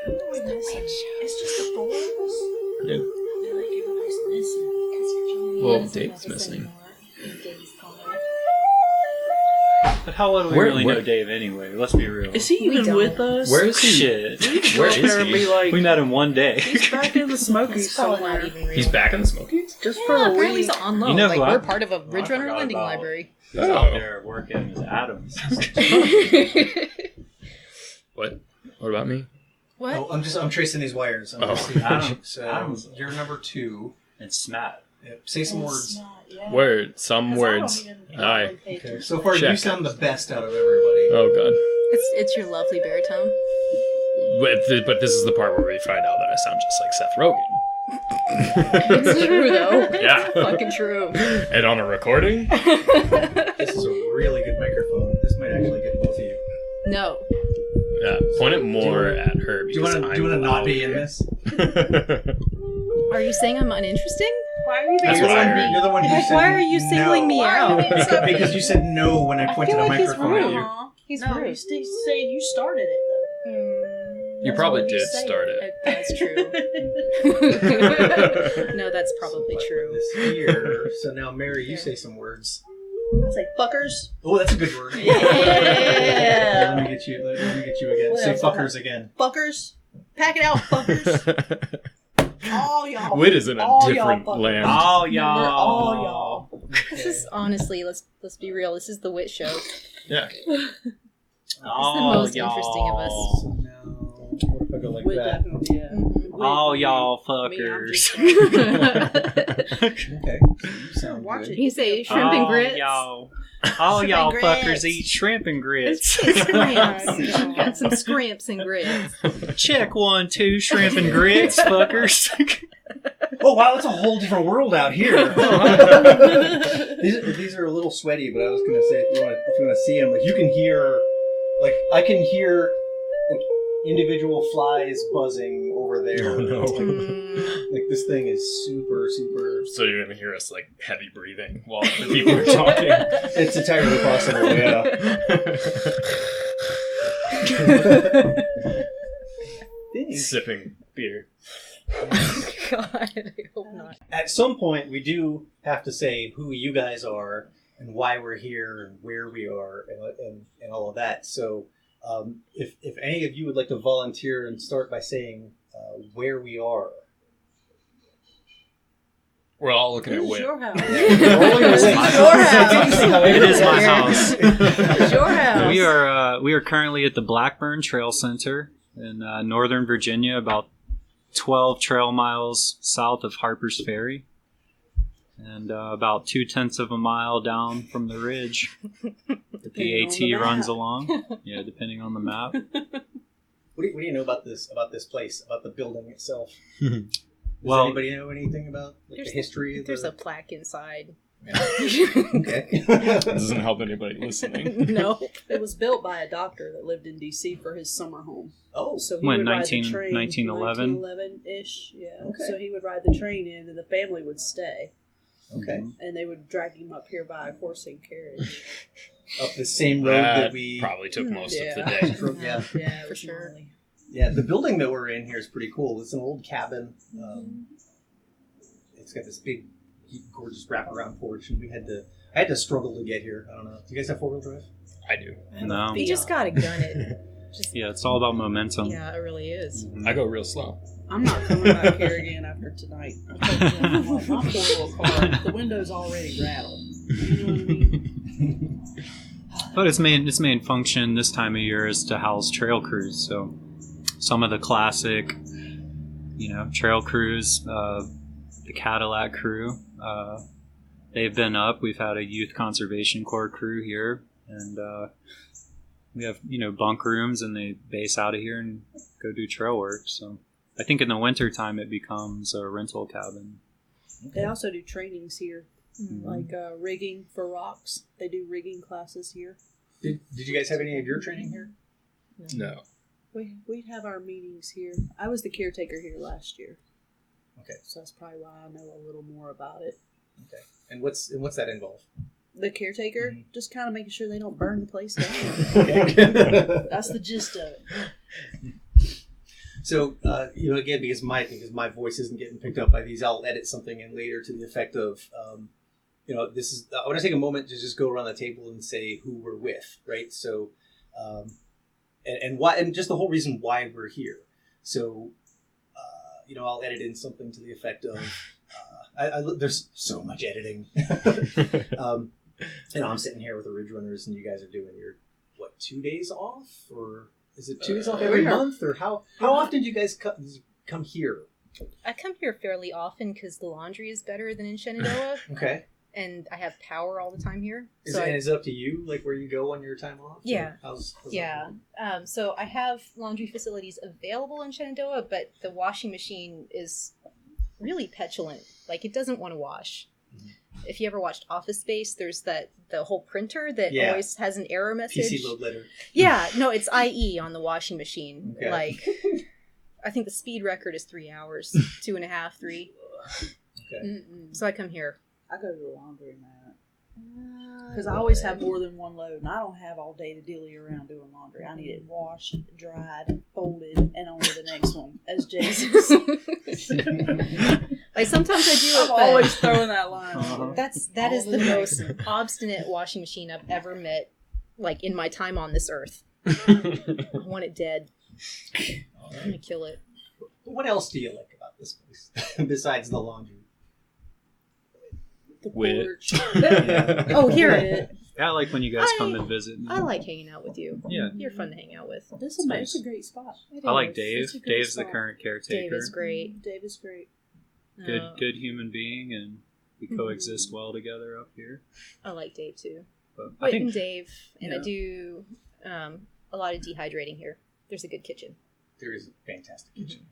It's just the four of us. Yeah. They're like, everybody's missing. Well, Dave's missing. But how well do we really know Dave anyway? Let's be real. Is he even with us? Where is he? Shit. Where is he? Be like, We met him one day. he's back in the Smokies somewhere. He's back in the Smokies? Just for a apparently week. he's on loan. You know like, who we're I- part of a Ridgerunner forgot lending about. library. He's out there working as Adams. What? What about me? What? Oh, I'm tracing these wires. Adams. So you're number 2. And Smat. Yep. Say some words. Words. Some words. Aye. Okay. So far, Check. you sound the best out of everybody. Oh, God. It's your lovely baritone. But this is the part where we find out that I sound just like Seth Rogen. It's true, though. Yeah. Fucking true. And on a recording? This is a really good microphone. This might actually get both of you. No. Yeah. Point it more at her. Do you want to not be in this? Are you saying I'm uninteresting? Why are you That's being what I so heard. mean? You're the one who said Why are you singling no. me out? Because you said no when I pointed a microphone at you. He's No, rude. you saying you started it though. You probably did start it. That's true. No, that's probably true. This here. So now, Mary, you say some words. It's like fuckers. Oh, that's a good word. Yeah. Let me get you again. What Say else? fuckers again. Fuckers. Pack it out, fuckers. All y'all. Wit is in a All different y'all fuckers. land. All Remember, all y'all. This is honestly, let's be real. This is the Wit show. Yeah. It's the most interesting of us. So now, what if I go like With that? definitely, yeah. Mhm. All y'all Me, I'm fuckers. just- Okay. So you sound Watch good. it. You say shrimp and grits. All Shrimp y'all and fuckers grits. eat shrimp and grits. Scrimps. Got some scrimps and grits. Check 1, 2, shrimp and grits, fuckers. Oh wow, it's a whole different world out here. these are a little sweaty, but I was gonna say if you want to see them, like you can hear, like I can hear like individual flies buzzing over there. Oh, no. Like this thing is super. So you're going to hear us like heavy breathing while the people are talking. It's entirely possible. Yeah. Sipping beer. God, I hope not. At some point, we do have to say who you guys are and why we're here and where we are and all of that. So, if any of you would like to volunteer and start by saying where we are. We're all looking at This is Wit. your house. It is my house. It's your house. We are currently at the Blackburn Trail Center in Northern Virginia, about 12 trail miles south of Harper's Ferry, and about 0.2 of a mile down from the ridge that the AT runs along. Yeah, depending on the map. What do you know about this place, about the building itself? Does Well- anybody know anything about the history of There's the... a plaque inside. Okay. That doesn't help anybody listening. No. It was built by a doctor that lived in D.C. for his summer home. Oh, So he When, would ride 19 the train. 1911? 1911-ish, yeah. Okay. So he would ride the train in, and the family would stay, okay. and they would drag him up here by a horse and carriage. Up the same road that we... probably took most of the Yeah. day. Yeah. Yeah, For sure. gnarly. Yeah, the building that we're in here is pretty cool. It's an old cabin. It's got this big, gorgeous wraparound porch, and I had to struggle to get here. I don't know. Do you guys have 4-wheel drive? I do. No. You just gotta gun it. Just, Yeah, it's all about momentum. yeah, it really is. I go real slow. I'm not coming back here again after tonight. I told you, I'm like, my poor little car, the window's already rattled. You know what I mean? But its main function this time of year is to house trail crews. So some of the classic, trail crews, the Cadillac crew, they've been up. We've had a youth conservation corps crew here, and we have bunk rooms, and they base out of here and go do trail work. So I think in the winter time it becomes a rental cabin. They also do trainings here, Mm-hmm. like rigging for rocks. They do rigging classes here. Did you guys have any of your training here? No. We'd have our meetings here. I was the caretaker here last year. Okay. So that's probably why I know a little more about it. Okay. And what's that involve? The caretaker, Mhm. just kind of making sure they don't burn the place down. Okay. That's the gist of it. So, again, because my voice isn't getting picked up by these, I'll edit something in later to the effect of, this is. I want to take a moment to just go around the table and say who we're with, right? So, and why, and just the whole reason why we're here. So, I'll edit in something to the effect of, there's so much editing. I'm sitting here with the Ridgerunners, and you guys are doing your 2 days off, or is it 2 days off every month, or how often do you guys come here? I come here fairly often because the laundry is better than in Shenandoah. Okay. And I have power all the time here. Is it up to you, like where you go on your time off? Yeah. How's yeah. So I have laundry facilities available in Shenandoah, but the washing machine is really petulant. Like, it doesn't want to wash. Mm-hmm. If you ever watched Office Space, there's the whole printer that always has an error message. PC load letter. Yeah, no, it's IE on the washing machine. Okay. Like, I think the speed record is 3 hours, 2.5, 3. Okay. Mm-mm. So I come here. I go to the laundromat because I always have more than one load, and I don't have all day to dilly around doing laundry. I need it washed, dried, folded, and on to the next one, as Jason said. Like, sometimes I do it, I'm always throwing that line. Uh-huh. That is the most obstinate washing machine I've ever met, like, in my time on this earth. I want it dead. I'm gonna kill it. What else do you like about this place besides the laundry? The Wit. porch. Oh, here. Yeah, I like when you guys come and visit. I like hanging out with you. Yeah. You're fun to hang out with. This is nice. a great spot. I like It Dave. is. It's a great Dave's the spot. current caretaker. Dave is great. Dave is great. Good human being, and we coexist well together up here. I like Dave too. But I Whit think and Dave, and I yeah. do a lot of dehydrating here. There's a good kitchen. There is a fantastic kitchen.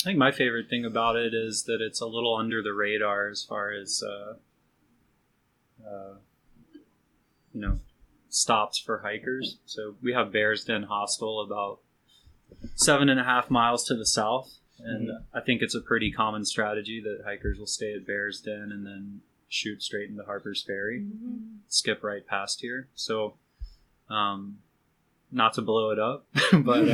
I think my favorite thing about it is that it's a little under the radar as far as stops for hikers. So we have Bears Den Hostel about 7.5 miles to the south, and I think it's a pretty common strategy that hikers will stay at Bears Den and then shoot straight into Harper's Ferry, skip right past here. So, not to blow it up, but we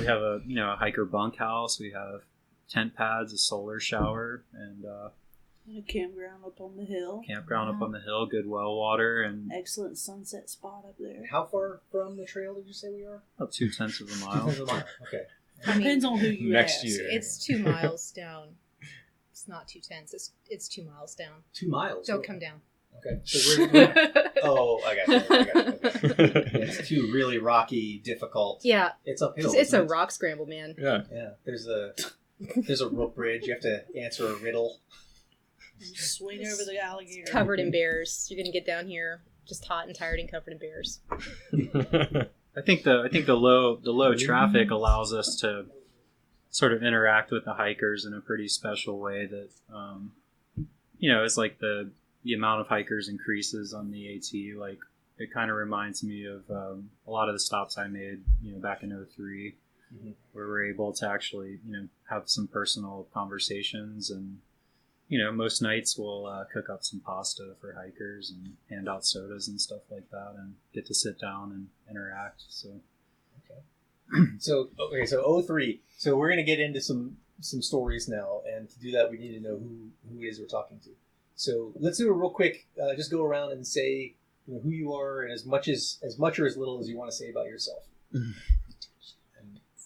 have a hiker bunkhouse. We have tent pads, a solar shower, and And a campground up on the hill. campground up on the hill, good well water, and Excellent sunset spot up there. How far from the trail did you say we are? about 0.2 of a mile. Okay. Depends on who you Next ask. year. It's 2 miles down. It's not 2.10. It's 2 miles down. 2 miles. Don't come down. Okay. So we're I got you. Okay. It's too really rocky, difficult. Yeah, It's uphill. it's a isn't it? rock scramble, man. Yeah. Yeah. There's a rope bridge. You have to answer a riddle. Swing over the alligator. Covered in bears. You're gonna get down here just hot and tired and covered in bears. I think the low traffic allows us to sort of interact with the hikers in a pretty special way that it's like the amount of hikers increases on the AT. Like, it kind of reminds me of a lot of the stops I made back in 2003, where we're able to actually have some personal conversations, and most nights we'll cook up some pasta for hikers and hand out sodas and stuff like that, and get to sit down and interact. So So 03. So we're gonna get into some stories now, and to do that, we need to know who it is we're talking to. So let's do a real quick. Just go around and say who you are, and as much or as little as you want to say about yourself. And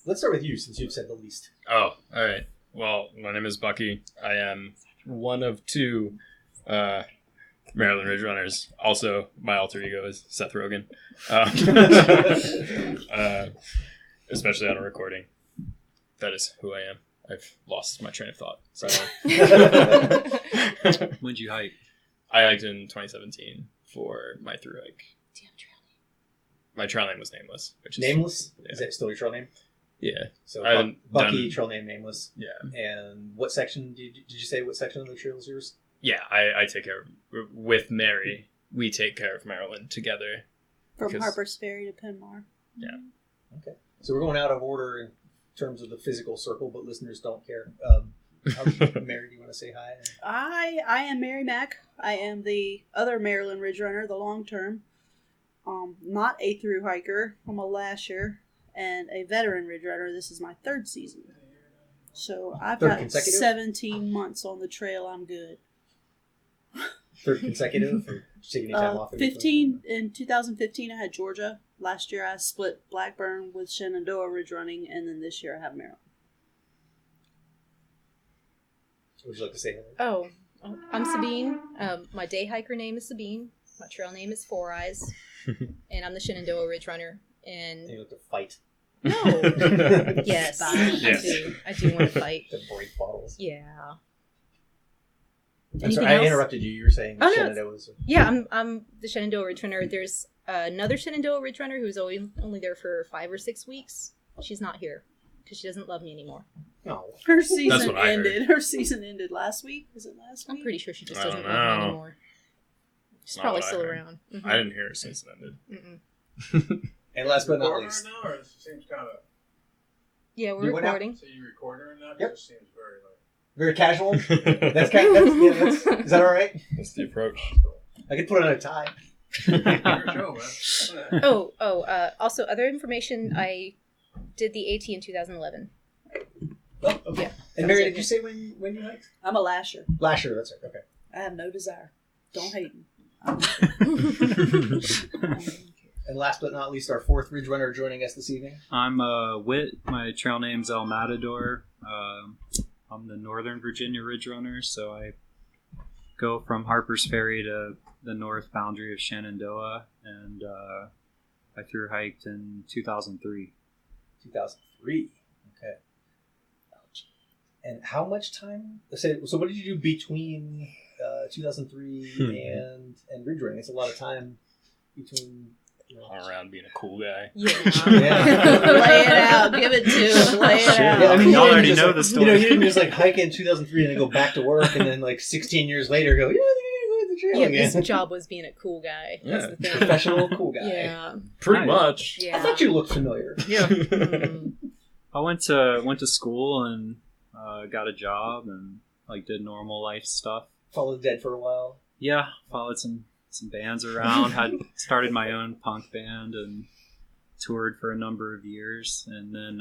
let's start with you, since you've said the least. Oh, all right. Well, my name is Bucky. I am one of 2 Maryland Ridgerunners. Also, my alter ego is Seth Rogen. Especially on a recording. That is who I am. I've lost my train of thought. So when'd you hike? I hiked in 2017 for my thru hike. Damn trail name. My trail name was Nameless. Which is Nameless? Yeah. Is that still your trail name? Yeah. So I haven't Bucky, done- trail name Nameless. Yeah. And what section did you say? What section of the trail is yours? Yeah, I take care of, with Mary, we take care of Maryland together. From because- Harper's Ferry to Penmar. Yeah. Okay. So we're going out of order in terms of the physical circle, but listeners don't care. Mary, do you want to say hi? I am Mary Mack. I am the other Maryland Ridge Runner, the long term. Not a through hiker. I'm a lasher. and a veteran Ridge Runner. This is my third season. So I've Third got consecutive? 17 months on the trail. I'm good. Third consecutive? Or taking any time off? 15 in 2015 I had Georgia. Last year I split Blackburn with Shenandoah Ridge Running, and then this year I have Maryland. Would you like to say anything? Oh, I'm Sabine. My day hiker name is Sabine. My trail name is Four Eyes, and I'm the Shenandoah Ridge Runner. And You like to fight. no, yes, Yes. I do want to fight. To break bottles. Yeah. I'm Anything sorry, I else? interrupted you. You were saying Oh, no, Shenandoah was... Yeah, I'm the Shenandoah Ridge Runner. There's another Shenandoah Ridge Runner who's only there for 5 or 6 weeks. She's not here because she doesn't love me anymore. No. Her season what I heard. ended. Her season ended last week. Was it last week? I'm pretty sure she just I doesn't don't love me know. anymore. She's Not probably what I still heard. around. Mhm. I didn't hear it since it ended. Mm-mm. And last but not Recording least... right now, or it seems kind of... Yeah, You we're went out? recording. So you recording right now? 'Cause Yep. It seems very like... Very casual? That's kind of... is that all right? That's the approach. I could put on a tie. Your show, man. Also, other information, I did the AT in 2011. Oh, okay. Yeah. And Mary, did you say when you hiked? I'm a lasher. Last year, that's right. Okay. I have no desire. Don't hate me. And last but not least, our fourth Ridge Runner joining us this evening. I'm Whit. My trail name's El Matador. I'm the Northern Virginia Ridge Runner, so I go from Harper's Ferry to the north boundary of Shenandoah, and I thru hiked in 2003. 2003. Okay. And how much time? So what did you do between 2003 and Ridge Running? It's a lot of time between. All around being a cool guy. Yeah. Lay it out. Give it to him. Lay it Shit. out. Yeah, I mean, Y'all you didn't already just, know like, the story. You didn't just like hike in 2003 and then go back to work, and then like 16 years later go, yeah, I'm gonna go to the trail Yeah, again. his job was being a cool guy. That's Yeah. the thing. Professional cool guy. Yeah. Pretty Nice. much. Yeah. I thought you looked familiar. Yeah. Mm. I went to school and got a job and like did normal life stuff. Followed the dead for a while. Yeah, followed some bands around. Had started my own punk band and toured for a number of years. And then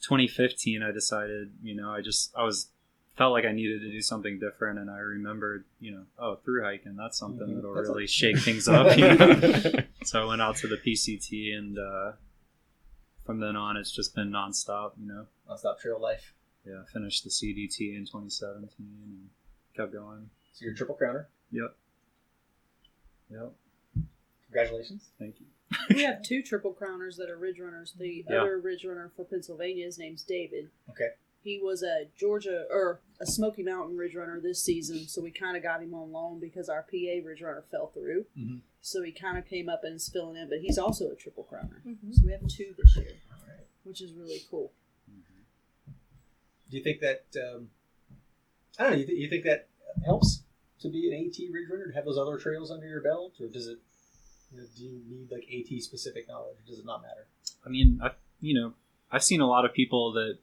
2015, I decided, felt like I needed to do something different. And I remembered, through hiking, that's something that'll That's really a- shake things up. You know? So I went out to the PCT, and from then on, it's just been nonstop. Nonstop trail life. Yeah, finished the CDT in 2017 and kept going. So you're a triple crowner. Yep. Congratulations. Thank you. We have 2 triple crowners that are Ridge Runners. The Yeah. other Ridge Runner for Pennsylvania, his name's David. Okay. He was a a Smoky Mountain Ridge Runner this season, so we kind of got him on loan because our PA Ridge Runner fell through. Mhm. So he kind of came up and is filling in, but he's also a triple crowner. Mhm. So we have 2 this year, All right. which is really cool. Do you think that? I don't know. You think that helps to be an AT Ridge Runner, to have those other trails under your belt, or does it? Do you need like AT specific knowledge, or does it not matter? I mean, I've seen a lot of people that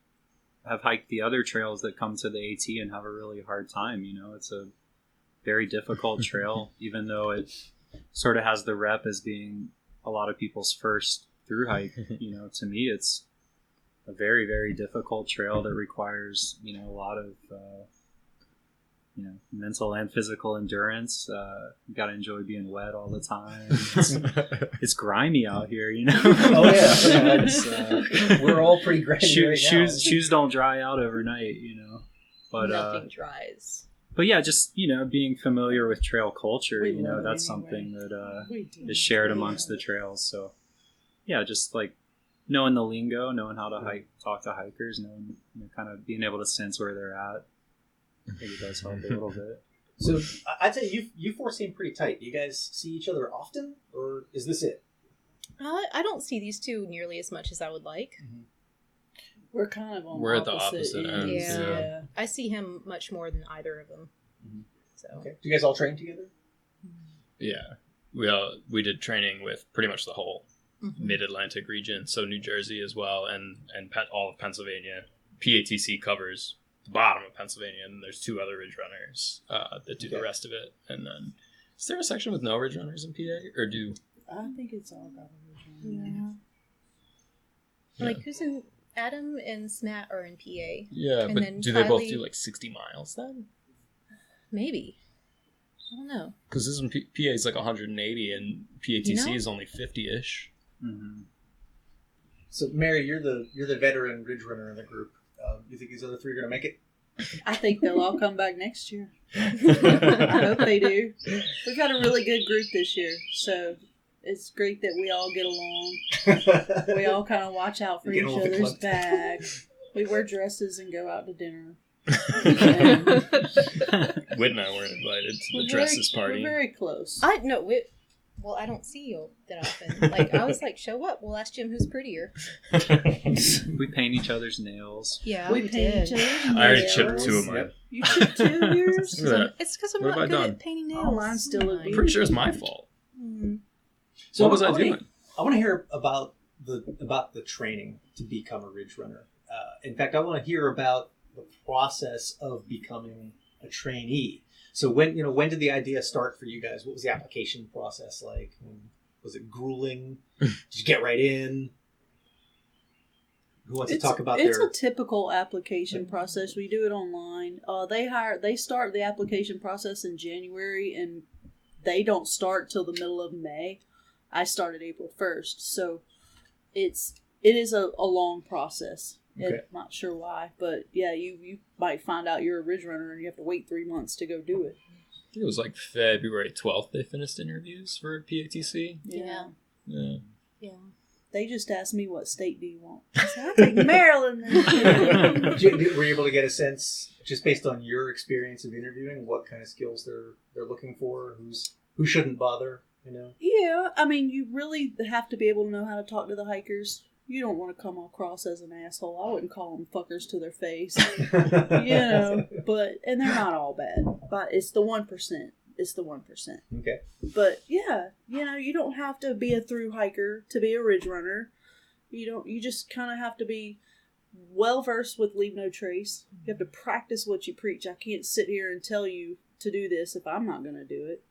have hiked the other trails that come to the AT and have a really hard time. It's a very difficult trail, even though it sort of has the rep as being a lot of people's first through hike. To me, it's a very, very difficult trail that requires, a lot of, mental and physical endurance. You got to enjoy being wet all the time. It's grimy out here, Oh yeah, It's, we're all pretty grimy right now. shoes don't dry out overnight, But Nothing dries. but yeah, just being familiar with trail culture, We love it that's anyway. something that We do. is shared amongst the trails. So yeah, just like knowing the lingo, knowing how to hike, talk to hikers, knowing kind of being able to sense where they're at. I think it does help a little bit. So I'd say you four seem pretty tight. Do you guys see each other often, or is this it? I don't see these 2 nearly as much as I would like. We're kind of on We're at the opposite opposite ends. ends, Yeah. I see him much more than either of them. Mhm. So Okay. Do you guys all train together? Yeah. We did training with pretty much the whole Mhm. mid-Atlantic region, so New Jersey as well, and all of Pennsylvania. PATC covers the bottom of Pennsylvania, and there's 2 other Ridge Runners that do the Okay. rest of it. And then, is there a section with no Ridge Runners in PA, or do? I think it's all got a Ridge Runner. Yeah. Like, who's in... Adam and Smat are in PA. Yeah, And but then do they both Kylie- do like 60 miles then? Maybe. I don't know. Because this one, PA is like 180 and PATC You know? is only 50-ish. Mm-hmm. So, Mary, you're the veteran ridge runner in the group. You think these other three are going to make it? I think they'll all come back next year. I hope they do. We've had a really good group this year, so it's great that we all get along. We all kind of watch out for Get each all the other's club. bag. We wear dresses and go out to dinner. Whit and I weren't invited to the We're dresses very, party. We're very close. I don't see you that often. Like, I was like, show up. We'll ask Jim who's prettier. We paint each other's nails. Yeah, we paint each other's I already nails. chipped 2 of mine. Yep. You chipped 2 of yours? Look at that. It's because I'm What not have I good done? at painting nails. Oh, mine's still a I'm pretty sure it's my fault. Mhm. So What was I wanna- doing? I want to hear about the training to become a ridge runner. In fact, I want to hear about the process of becoming a trainee. So when did the idea start for you guys? What was the application process like? Was it grueling? Did you get right in? Who wants to talk about It's their? a typical application process. We do it online. They start the application process in January, and they don't start till the middle of May. I started April 1st, so it is a long process. Okay. I'm not sure why, but yeah, you might find out you're a ridge runner and you have to wait 3 months to go do it. I think it was like February 12th they finished interviews for PATC. Yeah. Yeah. Yeah. They just asked me, what state do you want? I said, I'll take Maryland. Were you able to get a sense, just based on your experience of interviewing, what kind of skills they're looking for? Who shouldn't bother? Yeah, I mean, you really have to be able to know how to talk to the hikers. You don't want to come across as an asshole. I wouldn't call them fuckers to their face. And they're not all bad. But it's the 1%. It's the 1%. Okay. But yeah, you don't have to be a through hiker to be a ridge runner. You just kind of have to be well versed with leave no trace. You have to practice what you preach. I can't sit here and tell you to do this if I'm not going to do it.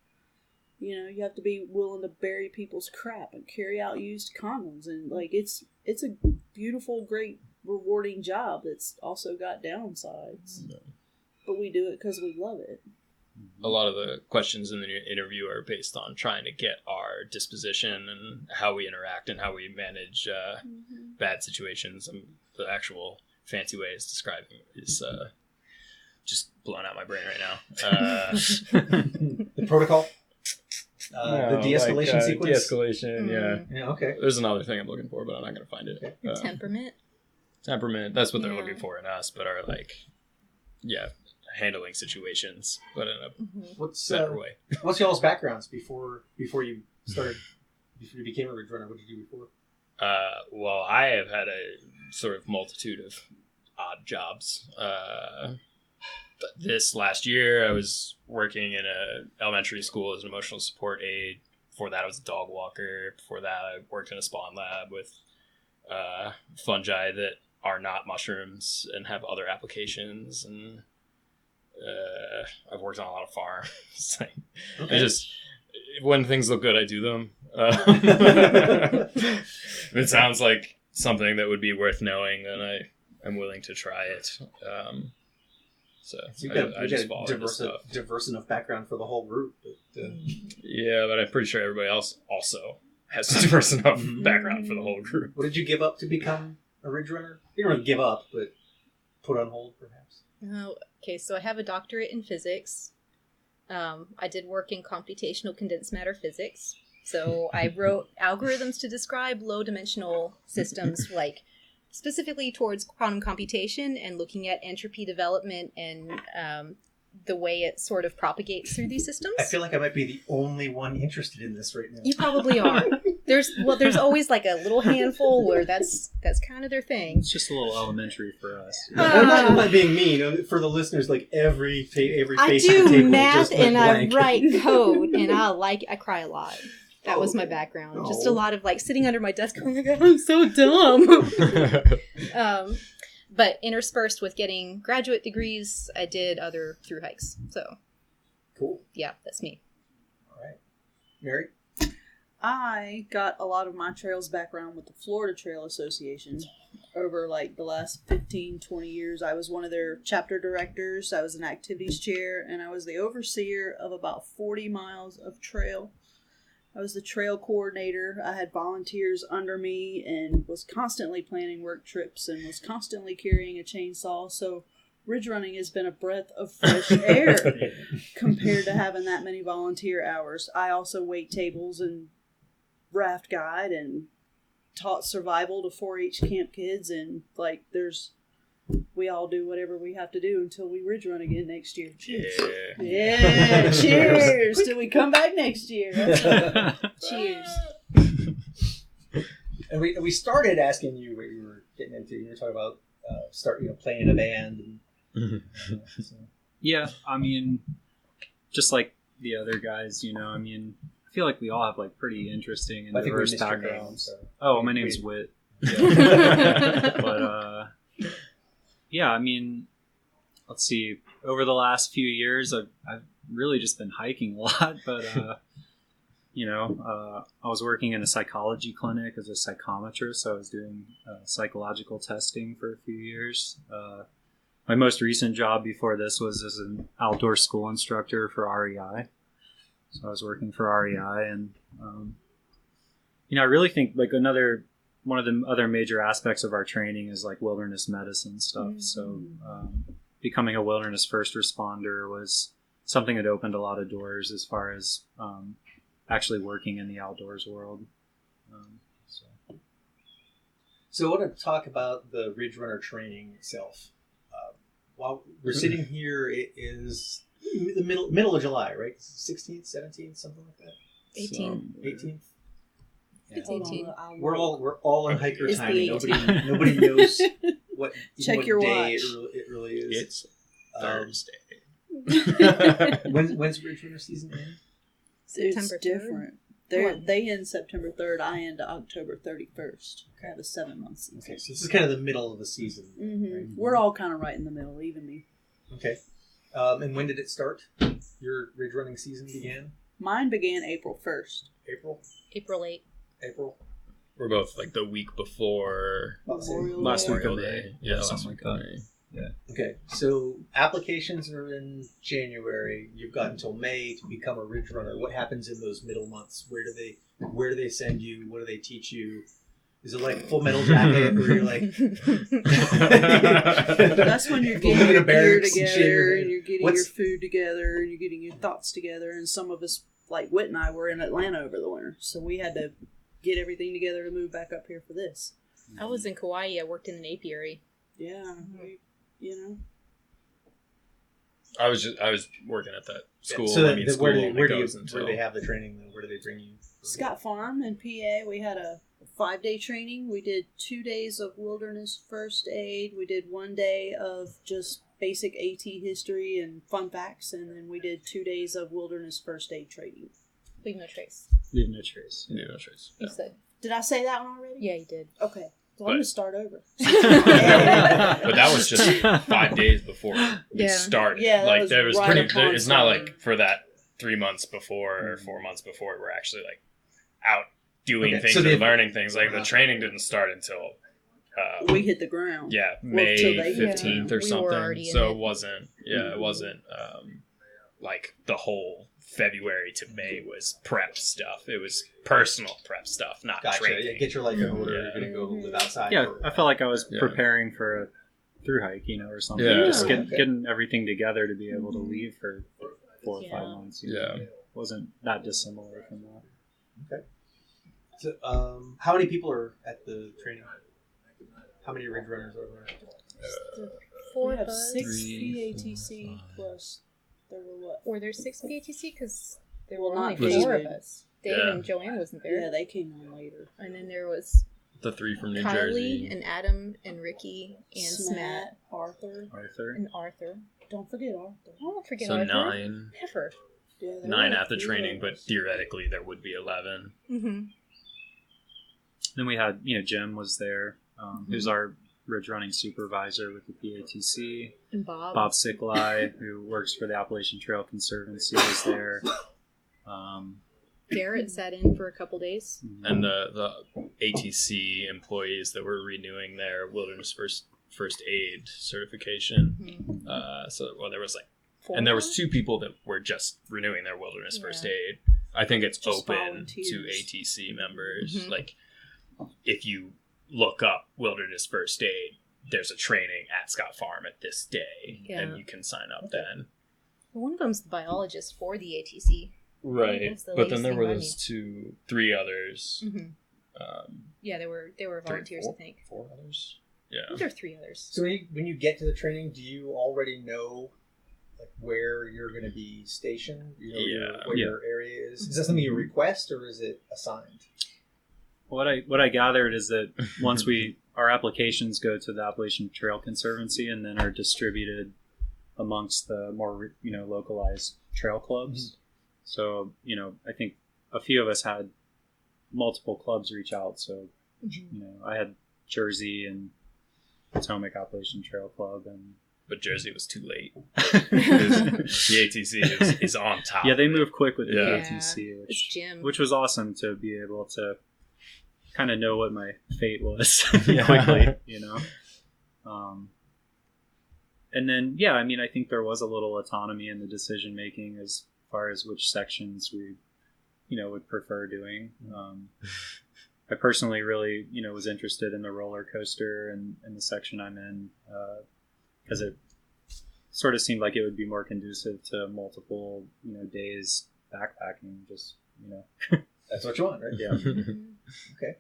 You have to be willing to bury people's crap and carry out used condoms, and like it's a beautiful, great, rewarding job that's also got downsides. Yeah. But we do it because we love it. A lot of the questions in the interview are based on trying to get our disposition and how we interact and how we manage bad situations. The actual fancy way of describing it is just blowing out my brain right now. The protocol? The de-escalation sequence? De-escalation, yeah. Yeah, okay. There's another thing I'm looking for, but I'm not going to find it. Okay. Temperament. Temperament, that's what they're Yeah. looking for in us, but are handling situations, but in a What's better way. What's y'all's backgrounds before you became a ridge runner? What did you do before? Well, I have had a sort of multitude of odd jobs. This last year, I was working in an elementary school as an emotional support aide. Before that, I was a dog walker. Before that, I worked in a spawn lab with fungi that are not mushrooms and have other applications. And I've worked on a lot of farms. I just, when things look good, I do them. If it sounds like something that would be worth knowing, then I'm willing to try it. So you've I got just a follow this stuff. diverse enough background for the whole group. But, Yeah, but I'm pretty sure everybody else also has a diverse enough background for the whole group. what did you give up to become a ridge runner? You didn't really give up, but put on hold, perhaps. Okay, so I have a doctorate in physics. I did work in computational condensed matter physics. So I wrote algorithms to describe low-dimensional systems, like specifically towards quantum computation and looking at entropy development and the way it sort of propagates through these systems. I feel like I might be the only one interested in this right now. You probably are. There's always like a little handful where that's kind of their thing. It's just a little elementary for us. I'm not being mean. For the listeners, like every face I at the do table math just went and blank. I write code, and I cry a lot. That was my background. Oh. Just a lot of like sitting under my desk going, oh my God, I'm so dumb. But interspersed with getting graduate degrees, I did other through hikes. So Cool. yeah, that's me. All right. Mary? I got a lot of my trails background with the Florida Trail Association. Over like the last 15, 20 years, I was one of their chapter directors. I was an activities chair, and I was the overseer of about 40 miles of trail. I was the trail coordinator. I had volunteers under me and was constantly planning work trips and was constantly carrying a chainsaw. So ridge running has been a breath of fresh air compared to having that many volunteer hours. I also wait tables and raft guide and taught survival to 4-H camp kids, and like we all do whatever we have to do until we ridge run again next year. Cheers. Yeah, cheers till we come back next year. Cheers. And we started asking you what you were getting into. You were talking about playing in a band. So. Yeah, I mean, just like the other guys, I mean, I feel like we all have like pretty interesting and diverse backgrounds. Oh, my name's Whit. But yeah, I mean, let's see. Over the last few years, I've really just been hiking a lot. But I was working in a psychology clinic as a psychometrist. So I was doing psychological testing for a few years. My most recent job before this was as an outdoor school instructor for REI. So I was working for REI, and I really think like one of the other major aspects of our training is like wilderness medicine stuff. Mm-hmm. So becoming a wilderness first responder was something that opened a lot of doors as far as actually working in the outdoors world. So I want to talk about the Ridge Runner training itself. While we're sitting here, it is the middle of July, right? 16th, 17th, something like that. 18th. It's 18. We're all on hiker time. Nobody knows what your day watch. it really is. It's Thursday. When's Ridge Runner season end? It's different. They end September 3rd. I end October 31st. I have a 7-month season. Okay, so this is kind of the middle of the season. Mm-hmm. Right? We're all kind of right in the middle, even me. Okay. And when did it start? Your ridge running season began? Mine began April 1st. April 8th. April. We're both like the week before last week of May. Yeah, last week of May. Yeah. Okay, so applications are in January. You've got until May to become a ridge runner. What happens in those middle months? Where do they send you? What do they teach you? Is it like Full Metal Jacket, where you're like? That's when you're getting your gear together, and you're getting your food together, and you're getting your thoughts together. And some of us, like Whit and I, were in Atlanta over the winter, so we had to get everything together to move back up here for this. I was in Kauai. I worked in an apiary. Yeah, I was working at that school. So where do they have the training? Then where do they bring you? Scott Farm in PA. We had a 5-day training. We did 2 days of wilderness first aid. We did 1 day of just basic AT history and fun facts, and then we did 2 days of wilderness first aid training. Leave no trace. Leave no trace. Leave no trace. You said. Did I say that one already? Yeah, you did. Okay. Well, I'm going to start over. But that was just 5 days before we started. Yeah, like there was right it's not like for that 3 months before or 4 months before we're actually like out doing things and learning things. Like the training didn't start until we hit the ground. Yeah, May 15th or something. So it wasn't. Yeah, it wasn't like the whole February to May was prep stuff. It was personal prep stuff, not training. Yeah, get your life in order. You're going to go live outside. Yeah, I felt like I was preparing for a through hike, or something. Yeah. Just getting everything together to be able to leave for 4 or 5 months. It wasn't that dissimilar from that. Okay. So, how many people are at the training? How many ridge runners are there? 4 we have of us. 6 PATC plus. There were what? Were there 6 PATC? Because there were Well, only not 4 of David. us. Dave and Joanne wasn't there. Yeah, they came on later. And then there was The 3 from New Kylie Jersey. and Adam and Ricky and Smat Arthur. and Arthur. Don't forget Arthur. I won't forget So Arthur. 9. Never. Yeah, there 9 were at the 3 training, of but us. theoretically there would be 11. Mm-hmm. Then we had, Jim was there, who's our ridge running supervisor with the PATC. And Bob. Bob Sickley, who works for the Appalachian Trail Conservancy, was there. Garrett sat in for a couple days. And the ATC employees that were renewing their wilderness first aid certification. There was like, and there was 2 people that were just renewing their wilderness first aid. I think it's Just open volunteers. to ATC members. Like, if you look up wilderness first aid, there's a training at Scott Farm at this day, and you can sign up then. One of them's the biologist for the ATC. Right, That's the but then latest there thing were I those 3 others. Yeah, they were volunteers, I think. 4 others. I Yeah. think there were 3 others. So when you get to the training, do you already know like where you're going to be stationed? You know where your area is. Is that something you request or is it assigned? What I gathered is that once our applications go to the Appalachian Trail Conservancy and then are distributed amongst the more localized trail clubs. So I think a few of us had multiple clubs reach out. So I had Jersey and Potomac Appalachian Trail Club, But Jersey was too late. The ATC is on top. Yeah, they moved quick with the Yeah. ATC, It's Jim. which was awesome to be able to kind of know what my fate was quickly, And then, I think there was a little autonomy in the decision making as far as which sections we, would prefer doing. I personally really, was interested in the roller coaster and the section I'm in because it sort of seemed like it would be more conducive to multiple, days backpacking. Just, That's what you want, right? yeah. Okay.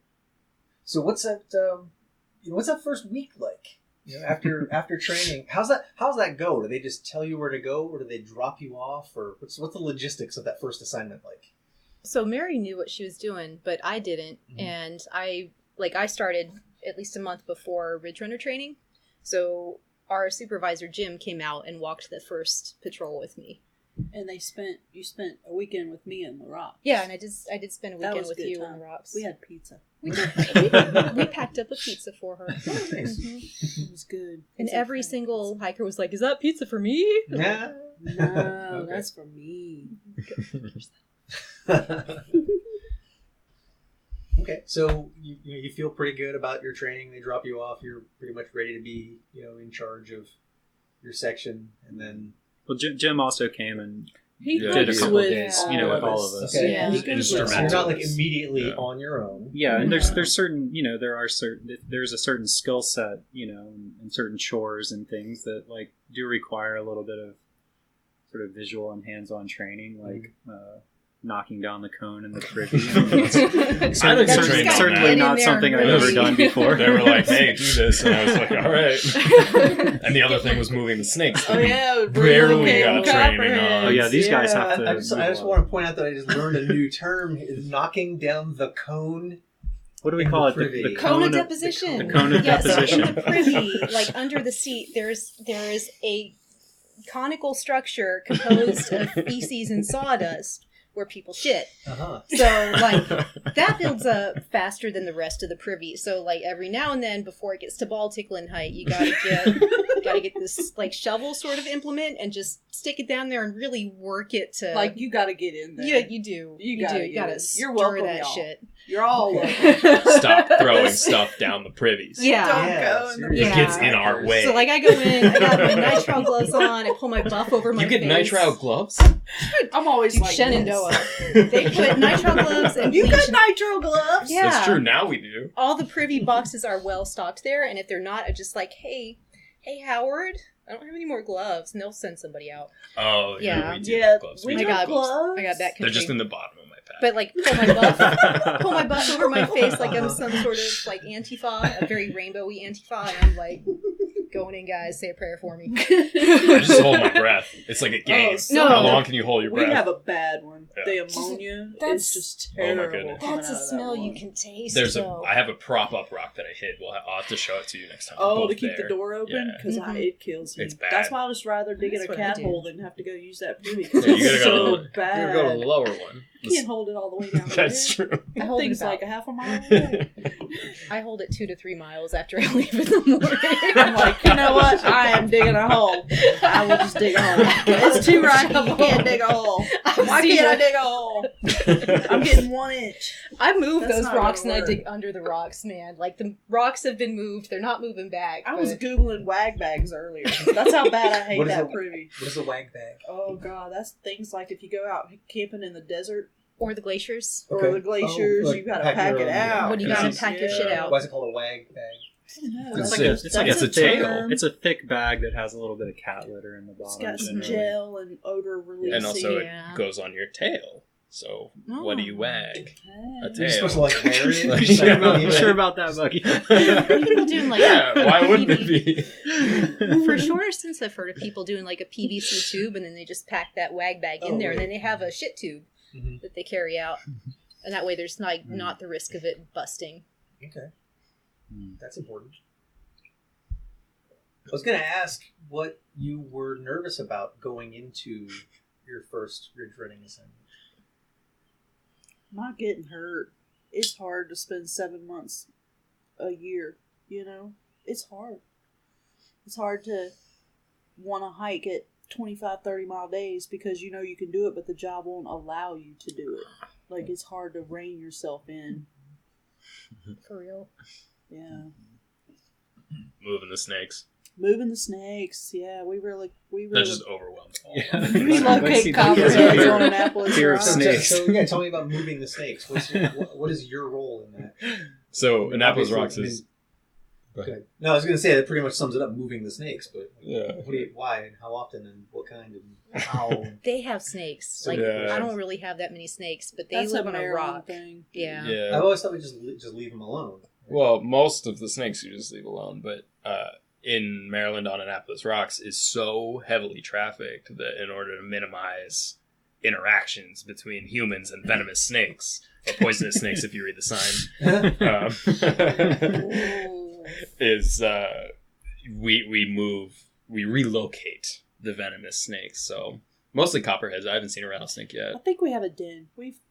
So what's that first week like? After training, how's that go? Do they just tell you where to go, or do they drop you off, or what's the logistics of that first assignment like? So Mary knew what she was doing, but I didn't. And I started at least a month before Ridgerunner training. So our supervisor, Jim, came out and walked the first patrol with me. And you spent a weekend with me in the rocks. Yeah, and I did spend a That weekend was with a good you time. on the rocks. We had pizza. We packed up a pizza for her. Nice. It was good. And Pizza every Frank. single hiker was like, "Is that pizza for me?" Yeah. No, Okay. that's for me. Okay, so you feel pretty good about your training. They drop you off. You're pretty much ready to be in charge of your section, and then Well, Jim also came and He Yeah, did a goes couple with days, all with of all us. of us. Okay. Yeah, he goes with so Instrumental. you're not all like of us. immediately Yeah. on your own. Yeah, and there's certain there's a certain skill set and certain chores and things that like do require a little bit of sort of visual and hands-on training, like knocking down the cone in the privy. I didn't That's train just on Certainly that. not something I've really- ever done before. They were like, "Hey, do this," and I was like, "All right." And the other thing was moving the snakes. Oh yeah, Barely got training on. Oh yeah, these guys have to. I just want to point out that I just learned a new term: is knocking down the cone. What do we in call the it? privy. The Cone of of deposition. the cone of Yeah, so deposition. in the privy, like under the seat, there is a conical structure composed of feces and sawdust where people shit. Uh-huh. So like that builds up faster than the rest of the privy. So like every now and then, before it gets to ball tickling height, you gotta get this like shovel sort of implement and just stick it down there and really work it to Like you got to get in there. Yeah, you do. You gotta You gotta get it. stir You're welcome, that y'all. shit. You're all welcome. Stop throwing stuff down the privies. Yeah. Don't Yeah, go in the seriously. It Yeah. gets in our way. So like I go in, I got my nitrile gloves on, I pull my buff over my you get face. nitrile gloves? I'm always Dude, like Shenandoah. this. They put nitrile gloves and You got bleach- nitro gloves? Yeah. That's true. Now we do. All the privy boxes are well stocked there, and if they're not, I'm just like, hey Howard, I don't have any more gloves, and they'll send somebody out. Oh Yeah. we do Yeah, have gloves. we We I do got have gloves. gloves. I got that. They're just config. in the bottom of my pack. But like pull my buff over my face like I'm some sort of like Antifa, a very rainbowy Antifa, and I'm like, going in, guys, say a prayer for me. I just hold my breath. It's like a game. Oh, No. How long can you hold your We breath? have a bad one. Yeah. The ammonia That's- is just Oh my terrible. goodness. coming That's a out of that smell you one. can taste. There's I have a prop up rock that I hid. I'll have to show it to you next time. Oh, We're to both keep there. the door open? Yeah. Because Mhm. it kills me. It's bad. That's why I just rather dig in That's a what I cat do. hole than have to go use that privy. Yeah, you gotta It's go so to the, bad. you gotta go to the lower one. I can't hold it all the way down That's there. true. I That hold it thing's about- like a half a mile away. I hold it 2 to 3 miles after I leave in the morning. I'm like, you know what? I am digging a hole. I will just dig a hole. It's too rocky. You can't dig a hole. Why can't I dig a hole? I'm getting 1 inch. I move That's those not rocks and gonna I work. dig under the rocks, man. Like the rocks have been moved; they're not moving back. I was but- Googling wag bags earlier. That's how bad I hate What is that it? privy. What is a wag bag? Oh, God. That's things like if you go out camping in the desert or the glaciers. or Okay. the glaciers, Oh, like you got to pack pack your it own, out. When you gotta Yes. pack your shit out. Why is it called a wag bag? It's a tail. It's a thick bag that has a little bit of cat litter in the It's bottom. got some generally. gel and odor releasing. And also Yeah. it goes on your tail. So what do you wag? A Okay. tail. You're supposed to like wear it. Like, Sure yeah. about, you sure about that, Bucky? People doing like Yeah, why wouldn't it PV be? For short distance, I've heard of people doing like a PVC tube, and then they just pack that wag bag in Oh, there, and right. then they have a shit tube Mhm. that they carry out, and that way there's not the risk of it busting. Okay. That's important. I was going to ask what you were nervous about going into your first ridge running assignment. Not getting hurt. It's hard to spend 7 months a year, you know? It's hard. It's hard to want to hike at 25, 30-mile days because you know you can do it, but the job won't allow you to do it. Like, it's hard to rein yourself in. For real. Yeah. Moving the snakes. Moving the snakes. Yeah, we really That just overwhelmed all. Yeah. relocate Bucky- copperheads Fear- on Annapolis fear of Rock. snakes. So yeah, tell me about moving the snakes. What is your role in that? So Annapolis Obviously, Rocks is Okay. No, I was going to say that pretty much sums it up. Moving the snakes, but yeah. why and how often and what kind and how? They have snakes. So- Like Yeah. I don't really have that many snakes, but they That's live a on a Maryland rock. thing. Yeah. I've Yeah. always thought we just leave them alone. Well, most of the snakes you just leave alone, but in Maryland on Annapolis Rocks is so heavily trafficked that in order to minimize interactions between humans and venomous snakes, or poisonous snakes if you read the sign, Ooh. is we relocate the venomous snakes. So mostly copperheads. I haven't seen a rattlesnake I yet. think we have a den.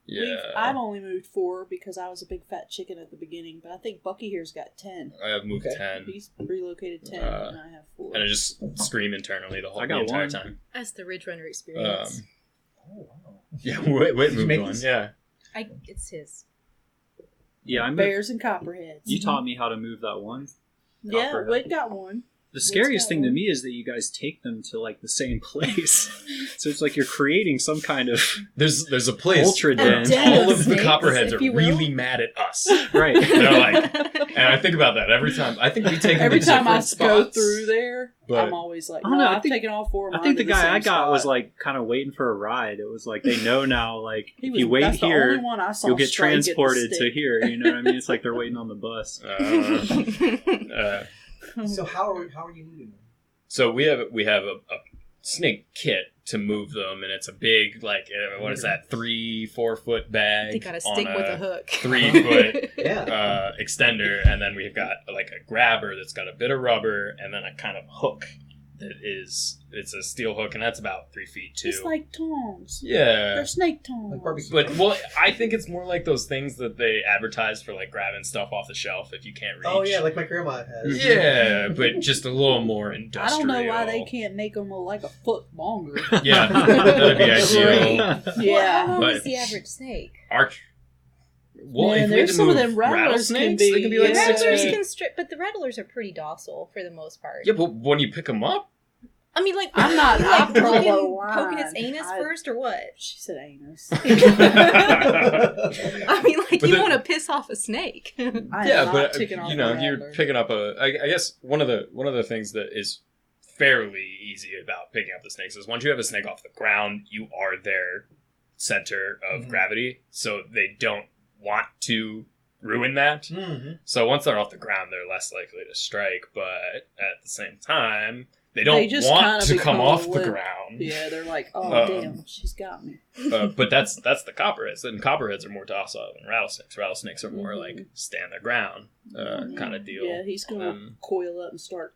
Yeah. I've only moved 4 because I was a big fat chicken at the beginning, but I think Bucky here's got 10. I have moved Okay. 10. He's relocated 10, Uh, and I have 4. And I just scream internally the I got entire one. time. That's the Ridge Runner experience. Oh wow! Yeah, Whit Did you moved make one. this? Yeah. It's his. Yeah, I moved, Bears and copperheads. you taught me how to move that one. Yeah, copperhead. Whit got one. The scariest got thing to one. me is that you guys take them to like the same place. So it's like you're creating some kind of There's a place. ultra den. den. All of the Snakes, copperheads if are you will. really mad at us. Right. They're like, and I think about that every time. I think we take them Every to time I different go spots. through there, but- I'm always like, I don't no, know, I I've think- taken all 4 of I mine think to the guy I same got was spot. like kind of waiting for a ride. It was like they know now, like He if was- you wait that's the only here, one I saw you'll get strike at the transported to stick. here. You know what I mean? It's like they're waiting on the bus. So how are you moving them? So we have a snake kit to move them, and it's a big what is that 3-4 foot bag? They got a on stick with a hook. 3 foot Yeah. extender, and then we've got like a grabber that's got a bit of rubber, and then a kind of hook that it's a steel hook, and that's about 3 feet too. It's like tongs. yeah. They're snake tongs. Like barbecue. But well, I think it's more like those things that they advertise for like grabbing stuff off the shelf if you can't reach. Oh yeah, like my grandma has. Yeah, but just a little more I industrial. don't know why they can't make them like a foot longer. Yeah, that'd be ideal. Yeah. How long But- is the average snake? Arch. Well, Man, if we there's had to some of move them rattlers can rattlesnakes, be- they can be like yeah. 6 Rattlers feet. can strip, but the rattlers are pretty docile for the most part. Yeah, but when you pick them up, I mean, like, I'm not- like I'm pro poking its line. anus I- first or what? She said anus. I mean, like, But you the- want to piss off a snake. I am yeah, not but ticking off you know, a you're rattler. picking up I guess one of the things that is fairly easy about picking up the snakes is once you have a snake off the ground, you are their center of Mhm. gravity, so they don't want to ruin that. Mm-hmm. So once they're off the ground, they're less likely to strike, but at the same time, they They don't just want kinda to come become off the limp. ground. Yeah, they're like, oh Um, damn, she's got me. But that's the copperheads. And copperheads are more docile than rattlesnakes. Rattlesnakes are more Mhm. like stand their ground kind of deal. Yeah, he's gonna Um, coil up and start.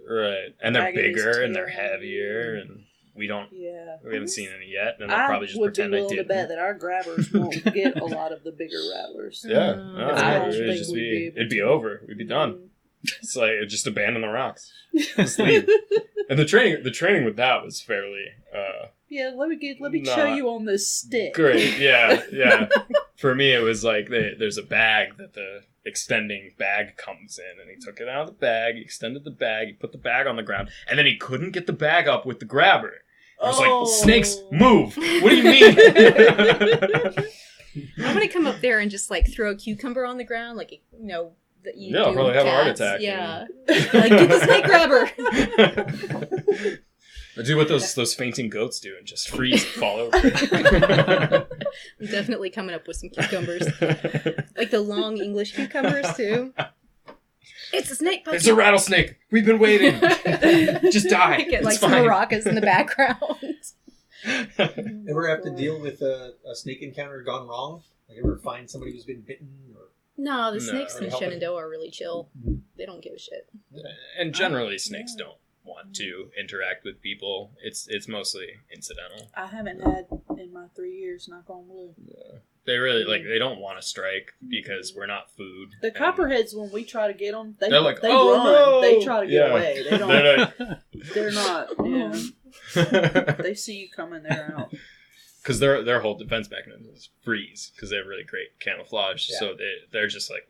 Right, and they're Dragging his bigger and they're tail. heavier, and we Yeah. haven't seen any yet, and they'll I probably just would be pretend they willing to did. bet that our grabbers won't get a lot of the bigger rattlers. Yeah, I don't it'd think just we'd be be able it'd be to. over. We'd be done. It's like just abandon the rocks. Just leave. And the training with that was fairly Yeah, let me Nah. show you on this stick. great. Yeah. For me, it was like there's a bag that the extending bag comes in, and he took it out of the bag, he extended the bag, he put the bag on the ground, and then he couldn't get the bag up with the grabber. I was like, snakes, move! What do you mean? I'm gonna come up there and just like throw a cucumber on the ground, like that you Yeah, I'll do probably with have a heart cats. attack. Yeah, like get the snake grabber. I do what those fainting goats do and just freeze and fall over. I'm definitely coming up with some cucumbers, like the long English cucumbers too. It's a snake. It's a rattlesnake. We've been waiting. Just die. Get like It's some fine. maracas in the background. Ever have to deal with a snake encounter gone wrong? Like ever find somebody who's been bitten? Or No, the No. snakes in Are they Shenandoah are really chill. They don't give a shit. And generally, snakes don't want to interact with people. It's mostly incidental. I haven't had in my 3 years, knock on wood. They really they don't want to strike because we're not food. The And copperheads, when we try to get them, they They're like, they "Oh, run. no!" They try to get Yeah. away. They don't. They're They're not. Yeah. like, They see you coming, they're out. because their whole defense mechanism is freeze because they have really great camouflage. Yeah. So they're just like,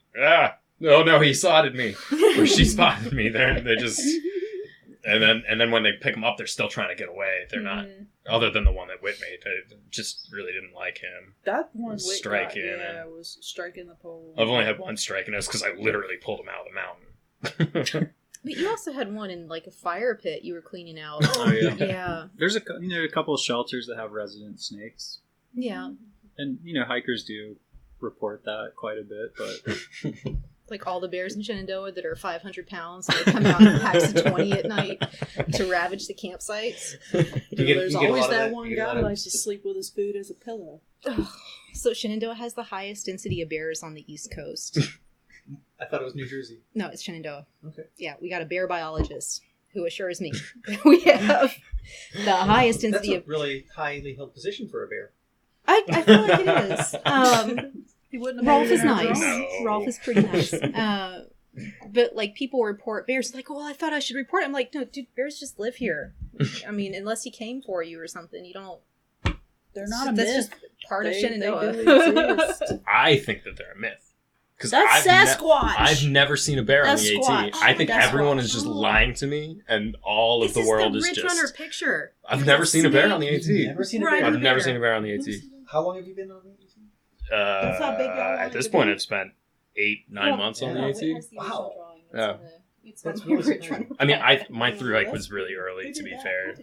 no, he spotted me or she spotted me. They just and then when they pick them up, they're still trying to get away. They're not. Mhm. Other than the one that whipped me, I just really didn't like him. That one Was Wick striking got, and- was striking the pole. I've only had one strike, and it was because I literally pulled him out of the mountain. But you also had one in like a fire pit you were cleaning out. Oh, yeah. Yeah. There's a couple of shelters that have resident snakes, Yeah. and hikers do report that quite a bit. But Like all the bears in Shenandoah that are 500 pounds and they come out in packs of 20 at night to ravage the campsites. There's you get a always lot of that that? one You get a guy lot who of- likes to sleep with his food as a pillow. So Shenandoah has the highest density of bears on the East Coast. I thought it was New Jersey. No, it's Shenandoah. Okay. Yeah, we got a bear biologist who assures me we have the highest That's density a of... really highly held position for a bear. I feel like it is. He wouldn't have Rolf made it is in our nice. drawing. No. Rolf is pretty nice. But like people report bears, like, well, I thought I should report. I'm like, no, dude, bears just live here. I mean, unless he came for you or something, you don't. They're not a That's myth. just part of They Shenandoah. do exist. I think that they're a myth. Because That's Sasquatch. I've never seen a bear on the Sasquatch. AT. I think That's everyone right. is just lying to me, and all of This the world is is the just. Ridgerunner picture. I've never seen a bear on the AT. Never seen a Right. bear. I've never bear. seen a bear on the AT. How long have you been on the AT? That's how big y'all want At it this to point, be. I've spent 8-9 months on the Yeah. AT. Wow. Yeah. That's really surprising. I mean, my through hike was really early. To be fair,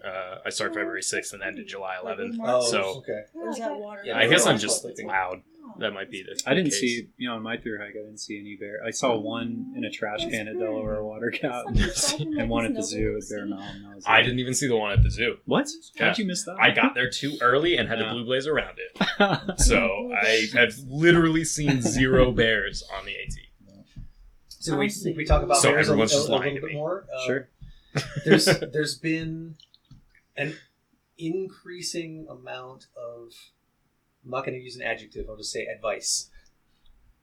I started February 6th and ended July 11th. Oh, So okay. Where's that water? Yeah, I guess I'm that's just what I think. loud. That might be the. I didn't case. see, on my through hike, I didn't see any bear. I saw one in a trash can at Delaware Water Gap, and one at the zoo at Bear Mountain. I didn't even see the one at the zoo. What? Yeah. How'd you miss that? I got there too early and had Yeah. a blue blaze around it. So I have literally seen 0 bears on the AT. So we talk about So bears a everyone's just little lying to bit me. more. Sure. There's been an increasing amount of, I'm not going to use an adjective, I'll just say advice.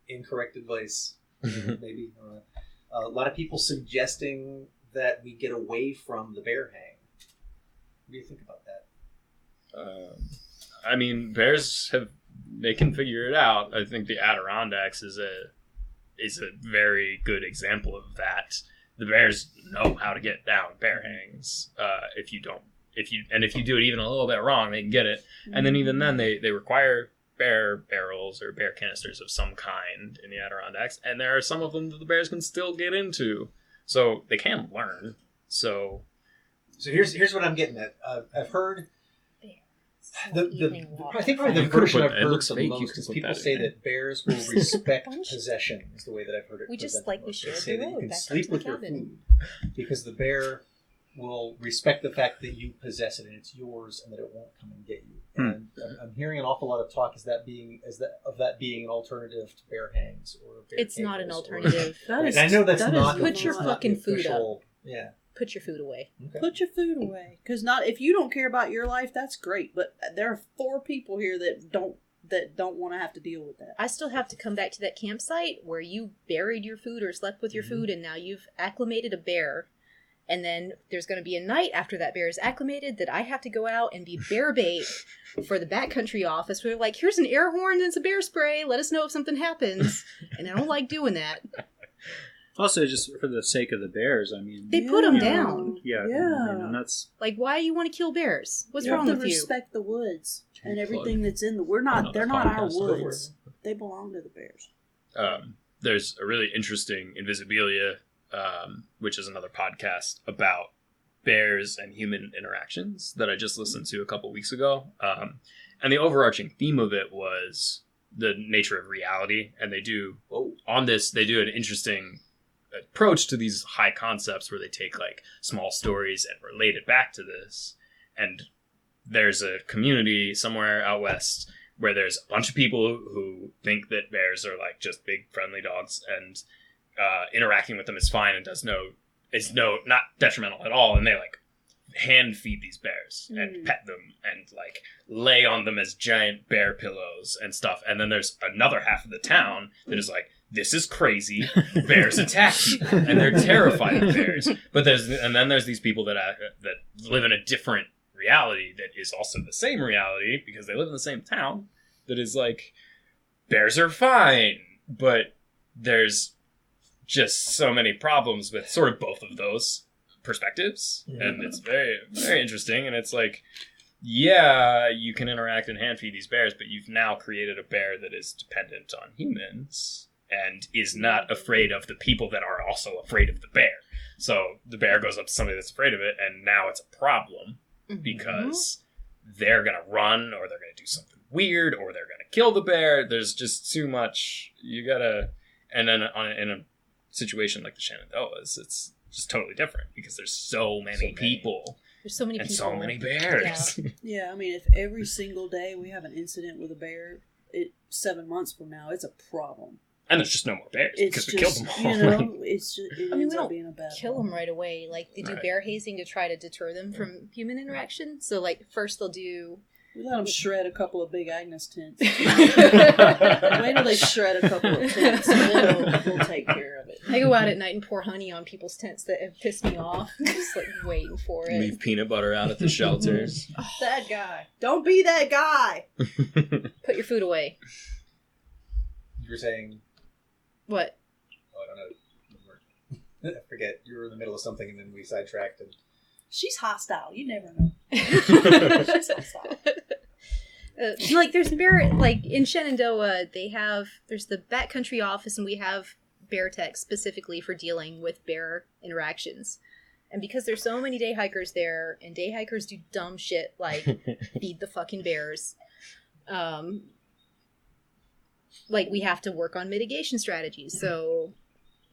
Incorrect advice, maybe. A lot of people suggesting that we get away from the bear hang. What do you think about that? I mean, bears they can figure it out. I think the Adirondacks is a very good example of that. The bears know how to get down bear hangs. If you do it even a little bit wrong, they can get it. And then even then, they require bear barrels or bear canisters of some kind in the Adirondacks, and there are some of them that the bears can still get into. So they can learn. So here's what I'm getting at. I've heard I think probably the You could've version put- I've it heard looks the fake, you most could is put people that in say there. that bears will respect possession is the way that I've heard it. We just, presented like, we most. They shared say the that you road can back sleep to the with your cabin. food because the bear will respect the fact that you possess it and it's yours and that it won't come and get you. And I'm hearing an awful lot of talk of that being an alternative to bear hangs or bear It's not an cages or- alternative. That is, And I know that's that not. is Put your it's not fucking the food official- Yeah. put your food away. Okay. Put your food away, because if you don't care about your life, that's great. But there are 4 people here that don't want to have to deal with that. I still have to come back to that campsite where you buried your food or slept with your food, and now you've acclimated a bear. And then there's going to be a night after that bear is acclimated that I have to go out and be bear bait for the backcountry office. Where they're like, here's an air horn and some bear spray. Let us know if something happens. And I don't like doing that. Also, just for the sake of the bears, I mean, They put them down. yeah, Yeah. and that's Like, why do you want to kill bears? What's You wrong have with to you? respect the woods and Plug. everything that's in the. Another They're not our podcast. woods. They belong to the bears. There's a really interesting Invisibilia, which is another podcast about bears and human interactions that I just listened to a couple weeks ago. And the overarching theme of it was the nature of reality. And they do an interesting approach to these high concepts where they take like small stories and relate it back to this. And there's a community somewhere out west where there's a bunch of people who think that bears are like just big friendly dogs, and interacting with them is fine and is not detrimental at all. And they like hand feed these bears and pet them and like lay on them as giant bear pillows and stuff. And then there's another half of the town that is like, this is crazy. Bears attack people, and they're terrified of bears. But then there's these people that live in a different reality that is also the same reality because they live in the same town. That is like, bears are fine, but there's just so many problems with sort of both of those perspectives, and it's very, very interesting. And it's like, yeah, you can interact and hand feed these bears, but you've now created a bear that is dependent on humans and is not afraid of the people that are also afraid of the bear. So the bear goes up to somebody that's afraid of it, and now it's a problem because they're going to run, or they're going to do something weird, or they're going to kill the bear. There's just too much. You got to... And then in a situation like the Shenandoahs, it's just totally different because there's so many people. There's so many and people. so many bears. Yeah, I mean, if every single day we have an incident with a bear, 7 months from now, it's a problem. And there's just no more bears because we killed them all. You know, it's just, it I mean, ends we up don't being a bad kill problem. them right away. Like, they do Right. bear hazing to try to deter them from human interaction. So, like, first they'll do... We let them shred a couple of big Agnes tents. Wait till they shred a couple of tents, and then we'll take care of it. I go out at night and pour honey on people's tents that have pissed me off. Just, like, waiting for it. Leave peanut butter out at the shelters. That guy. Don't be that guy. Put your food away. You were saying, What? oh, I don't know. I forget. You were in the middle of something, and then we sidetracked. And She's hostile. You never know. She's hostile. Like, there's bear, like, in Shenandoah, there's the backcountry office, and we have bear techs specifically for dealing with bear interactions. And because there's so many day hikers there, and day hikers do dumb shit like feed the fucking bears, like, we have to work on mitigation strategies. So,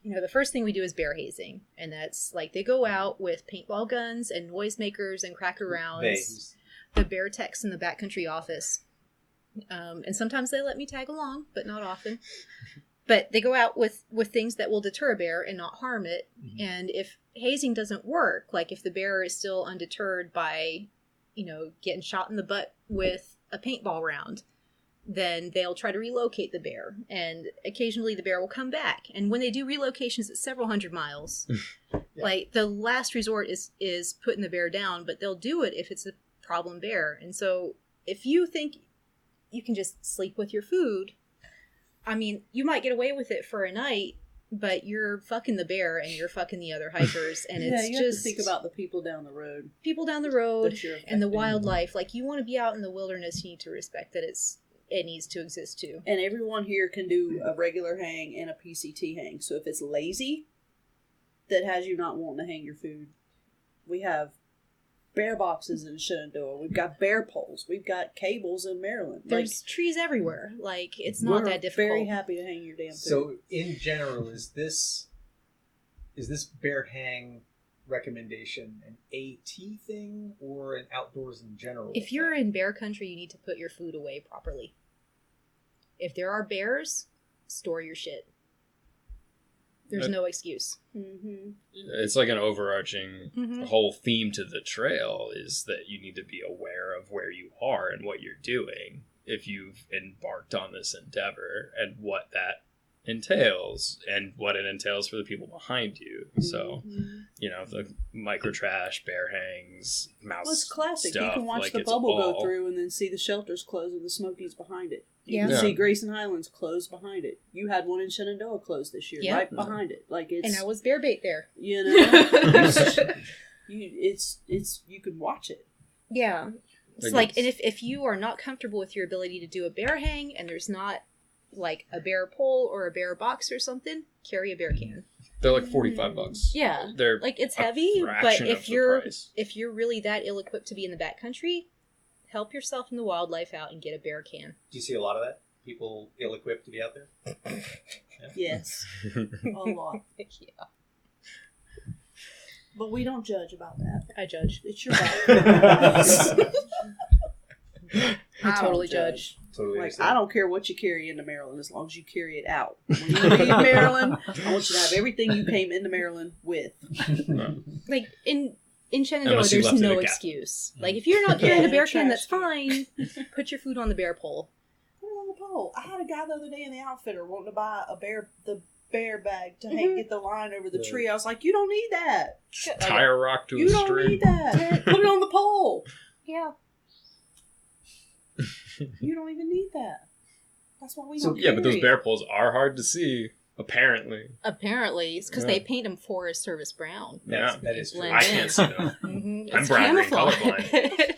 the first thing we do is bear hazing. And that's, like, they go out with paintball guns and noisemakers and cracker rounds. The bear techs in the backcountry office. And sometimes they let me tag along, but not often. But they go out with things that will deter a bear and not harm it. Mm-hmm. And if hazing doesn't work, like if the bear is still undeterred by, getting shot in the butt with a paintball round, then they'll try to relocate the bear. And occasionally the bear will come back. And when they do relocations at several hundred miles, like, the last resort is putting the bear down, but they'll do it if it's a problem bear. And so if you think you can just sleep with your food, I mean, you might get away with it for a night, but you're fucking the bear and you're fucking the other hikers. And it's you just have to think about the people down the road. And the affecting. wildlife. Like, you want to be out in the wilderness, you need to respect that it needs to exist too. And everyone here can do a regular hang and a PCT hang. So if it's lazy that has you not wanting to hang your food, we have bear boxes in Shenandoah. We've got bear poles. We've got cables in Maryland. There's trees everywhere. Like, it's not that difficult. We're very happy to hang your damn food. So, in general, is this bear hang recommendation an AT thing or an outdoors in general? If you're in bear country, you need to put your food away properly. If there are bears, store your shit. There's no excuse. Mm-hmm. It's like an overarching Mm-hmm. whole theme to the trail is that you need to be aware of where you are and what you're doing if you've embarked on this endeavor and what that entails and what it entails for the people behind you. So, you know, the micro trash, bear hangs, mouse Well, it's classic. stuff, You can watch like, the it's bubble go all- through and then see the shelters close with the Smokies behind it. You Yeah. can Yeah. see Grayson Highlands closed behind it. You had one in Shenandoah closed this year, Yeah. right behind it. Like it's, And I was bear bait there. you know, you can watch it. Yeah. It's Like like, it's- and if you are not comfortable with your ability to do a bear hang and there's not like a bear pole or a bear box or something, carry a bear can. They're like $45. Yeah. They're Like it's a heavy, but fraction of if the you're price. really that ill equipped to be in the backcountry, help yourself and the wildlife out and get a bear can. Do you see a lot of that? People ill-equipped to be out there? Yes, a lot. Yeah. But we don't judge about that. I judge. It's your bad. I totally judge. Totally Like, understand. I don't care what you carry into Maryland as long as you carry it out. When you leave Maryland, I want you to have everything you came into Maryland with. Like in Shenandoah, Unless you there's left it no at Gap. excuse. Like if you're not carrying Yeah, a bear can, that's trash fine. Put your food on the bear pole. Put it on the pole. I had a guy the other day in the outfitter wanting to buy the bear bag to hang, get the line over the tree. I was like, you don't need that. Tie a rock to You a don't string. need that. Put it on the pole. Yeah. You don't even need that. That's why we So- don't Yeah, but those carry bear it. poles are hard to see, apparently. Apparently, it's because Yeah. they paint them Forest Service brown. Yeah. That is true. Blend I in. can't see them. Mm-hmm. I'm brown green colorblind.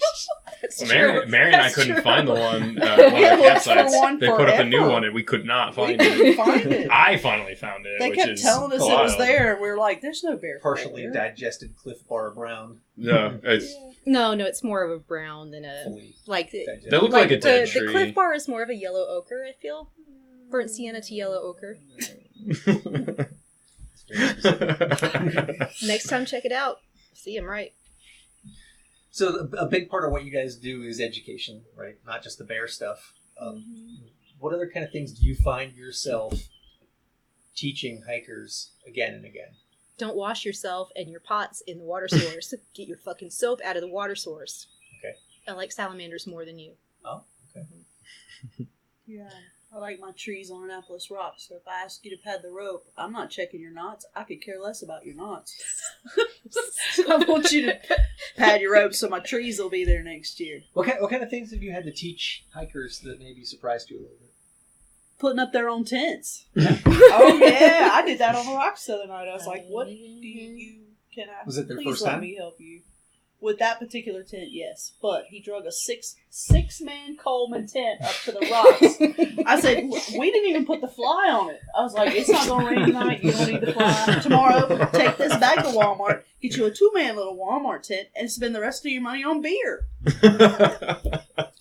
That's Mary true. and I That's couldn't true. find the one We one of the looked for campsites. one They put up a new forever. one and we could not We find it. couldn't find it. I finally found it. They which kept is telling us it was Carlisle. there, and we were like, "There's no bear." Partially there. digested Cliff Bar Brown. No, it's, No, it's more of a brown than a Fully like. digested. they look like a dead the tree. Cliff Bar is more of a yellow ochre. I feel burnt sienna to yellow ochre. Next time, check it out. See, I'm right. So a big part of what you guys do is education, right? Not just the bear stuff. What other kind of things do you find yourself teaching hikers again and again? Don't wash yourself and your pots in the water source. Get your fucking soap out of the water source. Okay. I like salamanders more than you. Oh, okay. Yeah, I like my trees on Annapolis Rock. So if I ask you to pad the rope, I'm not checking your knots. I could care less about your knots. I want you to pad your rope so my trees will be there next year. What kind of things have you had to teach hikers that maybe surprised you a little bit? Putting up their own tents. Oh yeah, I did that on the rocks the other night. I was like, "What do you? Can I? Was it their please first let time? me help you?" With that particular tent, yes. But he drug a six man Coleman tent up to the rocks. I said, we didn't even put the fly on it. I was like, it's not going to rain tonight. You don't need the fly. Tomorrow, take this back to Walmart, get you a 2-man little Walmart tent, and spend the rest of your money on beer.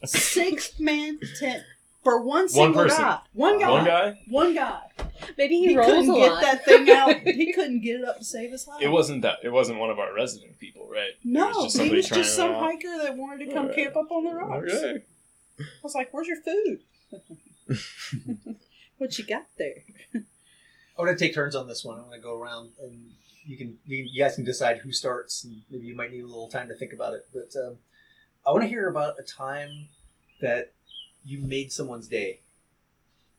6-man tent for one single person. guy. One guy. One guy? One guy. Maybe He he rolls couldn't a get lot. that thing out. He couldn't get it up to save his life. It wasn't one of our resident people, right? No, it was just he somebody was trying just it some out. hiker that wanted to come Alright. camp up on the rocks. Okay. I was like, "Where's your food? What you got there?" I'm going to take turns on this one. I'm going to go around, and you guys can decide who starts. And maybe you might need a little time to think about it. But I want to hear about a time that you made someone's day.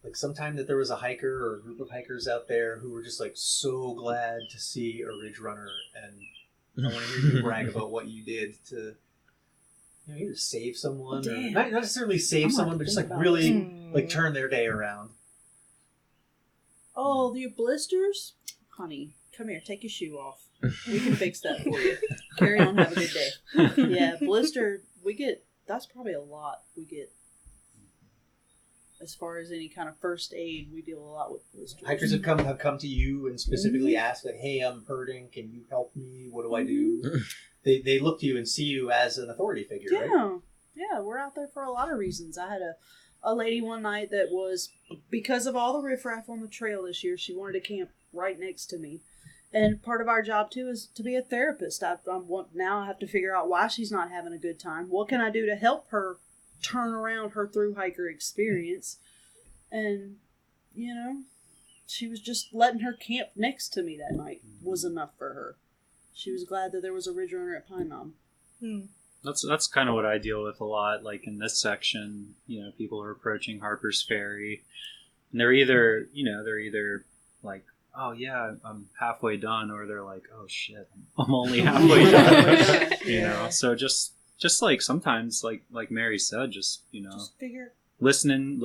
Like sometime that there was a hiker or a group of hikers out there who were just like so glad to see a ridge runner, and I want to hear you brag about what you did to, either save someone, or Damn. not necessarily save I'm gonna someone, but have to just think like about really Hmm. like turn their day around. Oh, your blisters? Honey, come here, take your shoe off. We can fix that for you. Carry on, have a good day. Yeah, blister, that's probably a lot we get. As far as any kind of first aid, we deal a lot with blisters. Hikers have come to you and specifically asked, like, "Hey, I'm hurting. Can you help me? What do I do?" They look to you and see you as an authority figure, right? Yeah, we're out there for a lot of reasons. I had a lady one night that was, because of all the riffraff on the trail this year, she wanted to camp right next to me. And part of our job, too, is to be a therapist. Now I have to figure out why she's not having a good time. What can I do to help her turn around her thru hiker experience? And, she was just letting her camp next to me that night was enough for her. She was glad that there was a Ridgerunner at Pine Mountain. That's kind of what I deal with a lot. Like in this section, people are approaching Harper's Ferry, and they're either like, oh yeah, I'm halfway done, or they're like, oh shit, I'm only halfway done. Yeah. So just like sometimes, like Mary said, just figure. listening,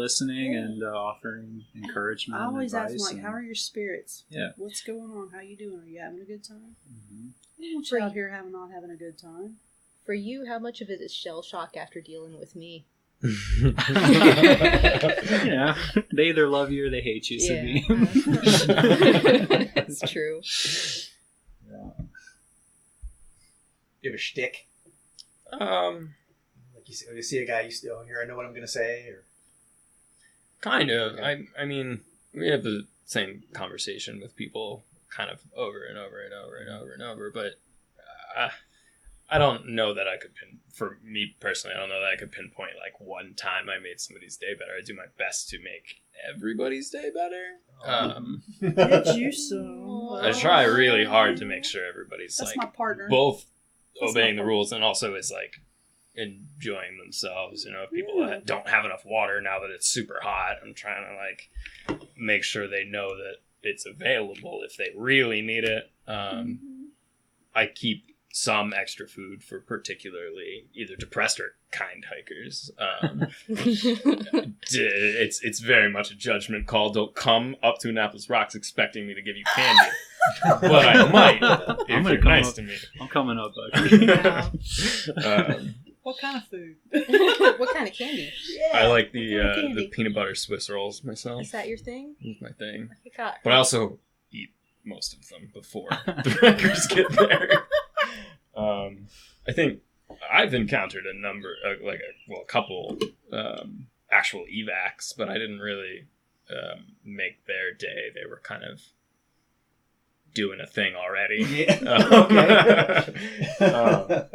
and offering encouragement. I always ask advice them, like, how are your spirits? Yeah. What's going on? How you doing? Are you having a good time? Mm-hmm. I don't want you out here not having a good time. For you, how much of it is shell shock after dealing with me? They either love you or they hate you. Yeah. Sabine. That's true. Yeah. You have a shtick? Like you see a guy, here I know what I'm going to say, or Kind of. Okay. I mean, we have the same conversation with people kind of over and over and over and over and over, but I don't know that I could for me personally, I don't know that I could pinpoint like one time I made somebody's day better. I do my best to make everybody's day better. Did you so? I try really hard to make sure everybody's That's like my partner. both That's obeying my the rules and also is like enjoying themselves. If people Yeah. don't have enough water now that it's super hot, I'm trying to like make sure they know that it's available if they really need it. I keep some extra food for particularly either depressed or kind hikers. It's very much a judgment call. Don't come up to Annapolis Rocks expecting me to give you candy. But I might if you're nice to me. I'm coming up, buddy. What kind of food? What kind of candy? Yeah. I like What kind of the candy? peanut butter Swiss rolls myself. Is that your thing? It's my thing. I forgot. But I also eat most of them before the hikers get there. I think I've encountered a couple actual evacs, but I didn't really make their day. They were kind of doing a thing already. Yeah. Okay.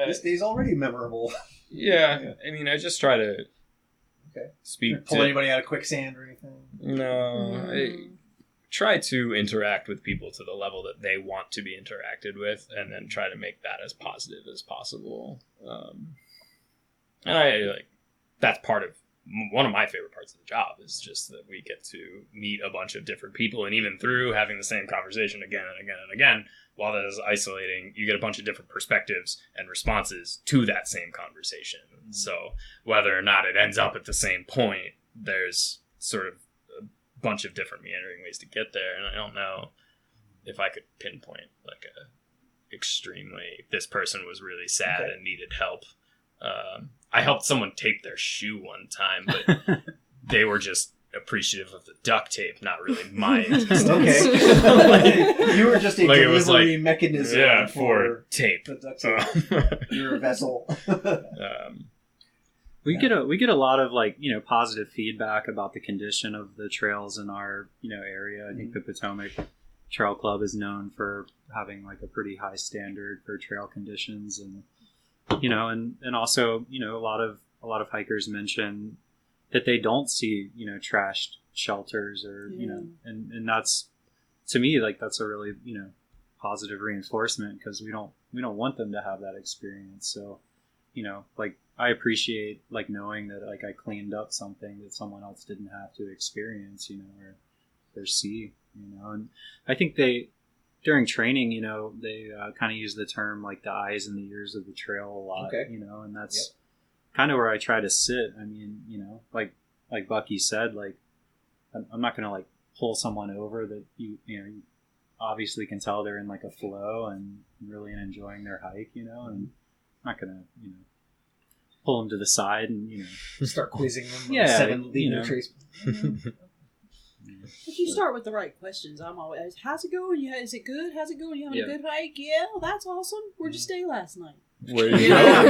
This day's already memorable. Yeah, I mean, I just try to speak Pull to anybody out of quicksand or anything? No, I try to interact with people to the level that they want to be interacted with, and then try to make that as positive as possible. And that's part of one of my favorite parts of the job is just that we get to meet a bunch of different people, and even through having the same conversation again and again and again, while that is isolating, you get a bunch of different perspectives and responses to that same conversation. So whether or not it ends up at the same point, there's sort of a bunch of different meandering ways to get there, and I don't know if I could pinpoint like this person was really sad and needed help. I helped someone tape their shoe one time, but they were just appreciative of the duct tape, not really my You were just a delivery mechanism for tape. The duct tape. You're a vessel. We get a lot of positive feedback about the condition of the trails in our area. I think the Potomac Trail Club is known for having a pretty high standard for trail conditions, and and also a lot of hikers mention that they don't see trashed shelters or and that's, to me, that's a really positive reinforcement, because we don't want them to have that experience. So I appreciate knowing that I cleaned up something that someone else didn't have to experience, or see, and I think during training, they kind of use the term the eyes and the ears of the trail a lot, and that's kind of where I try to sit. I mean, like Bucky said, I'm not going to pull someone over that you obviously can tell they're in a flow and really enjoying their hike, and I'm not going to, pull them to the side and, start quizzing them. Yeah, 7 leading trace. If you start with the right questions, I'm always, how's it going? Is it good? How's it going? You having a good hike? Yeah, well, that's awesome. Where'd you stay last night? Where do you go?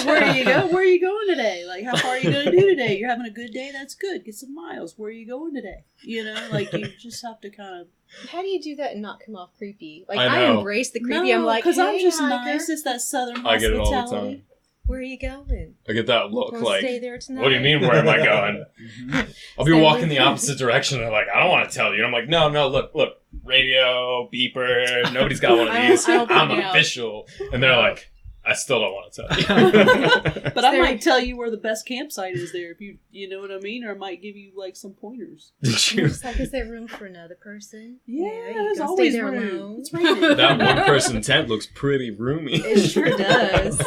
Where do you go? Where are you going today? How far are you going to do today? You're having a good day? That's good. Get some miles. Where are you going today? You just have to kind of... How do you do that and not come off creepy? I I know. embrace the creepy. No, I'm like, because I'm hey, just hiker. nice. It's that southern I get it hospitality. all the time. Where are you going? I get that look Wanna like, stay there tonight? what do you mean, where am I going? I'll be Stay walking with the me. opposite direction. They're like, I don't want to tell you. And I'm like, no, look, radio, beeper, nobody's got one of these. I don't I'm think now. official. And they're like, I still don't want to tell you. But I There- might tell you where the best campsite is there if you know what I mean, or I might give you like some pointers. Did I'm you? just like, is there room for another person? Yeah, you there's gonna always stay there room. alone? It's raining. That one person tent looks pretty roomy. It sure does.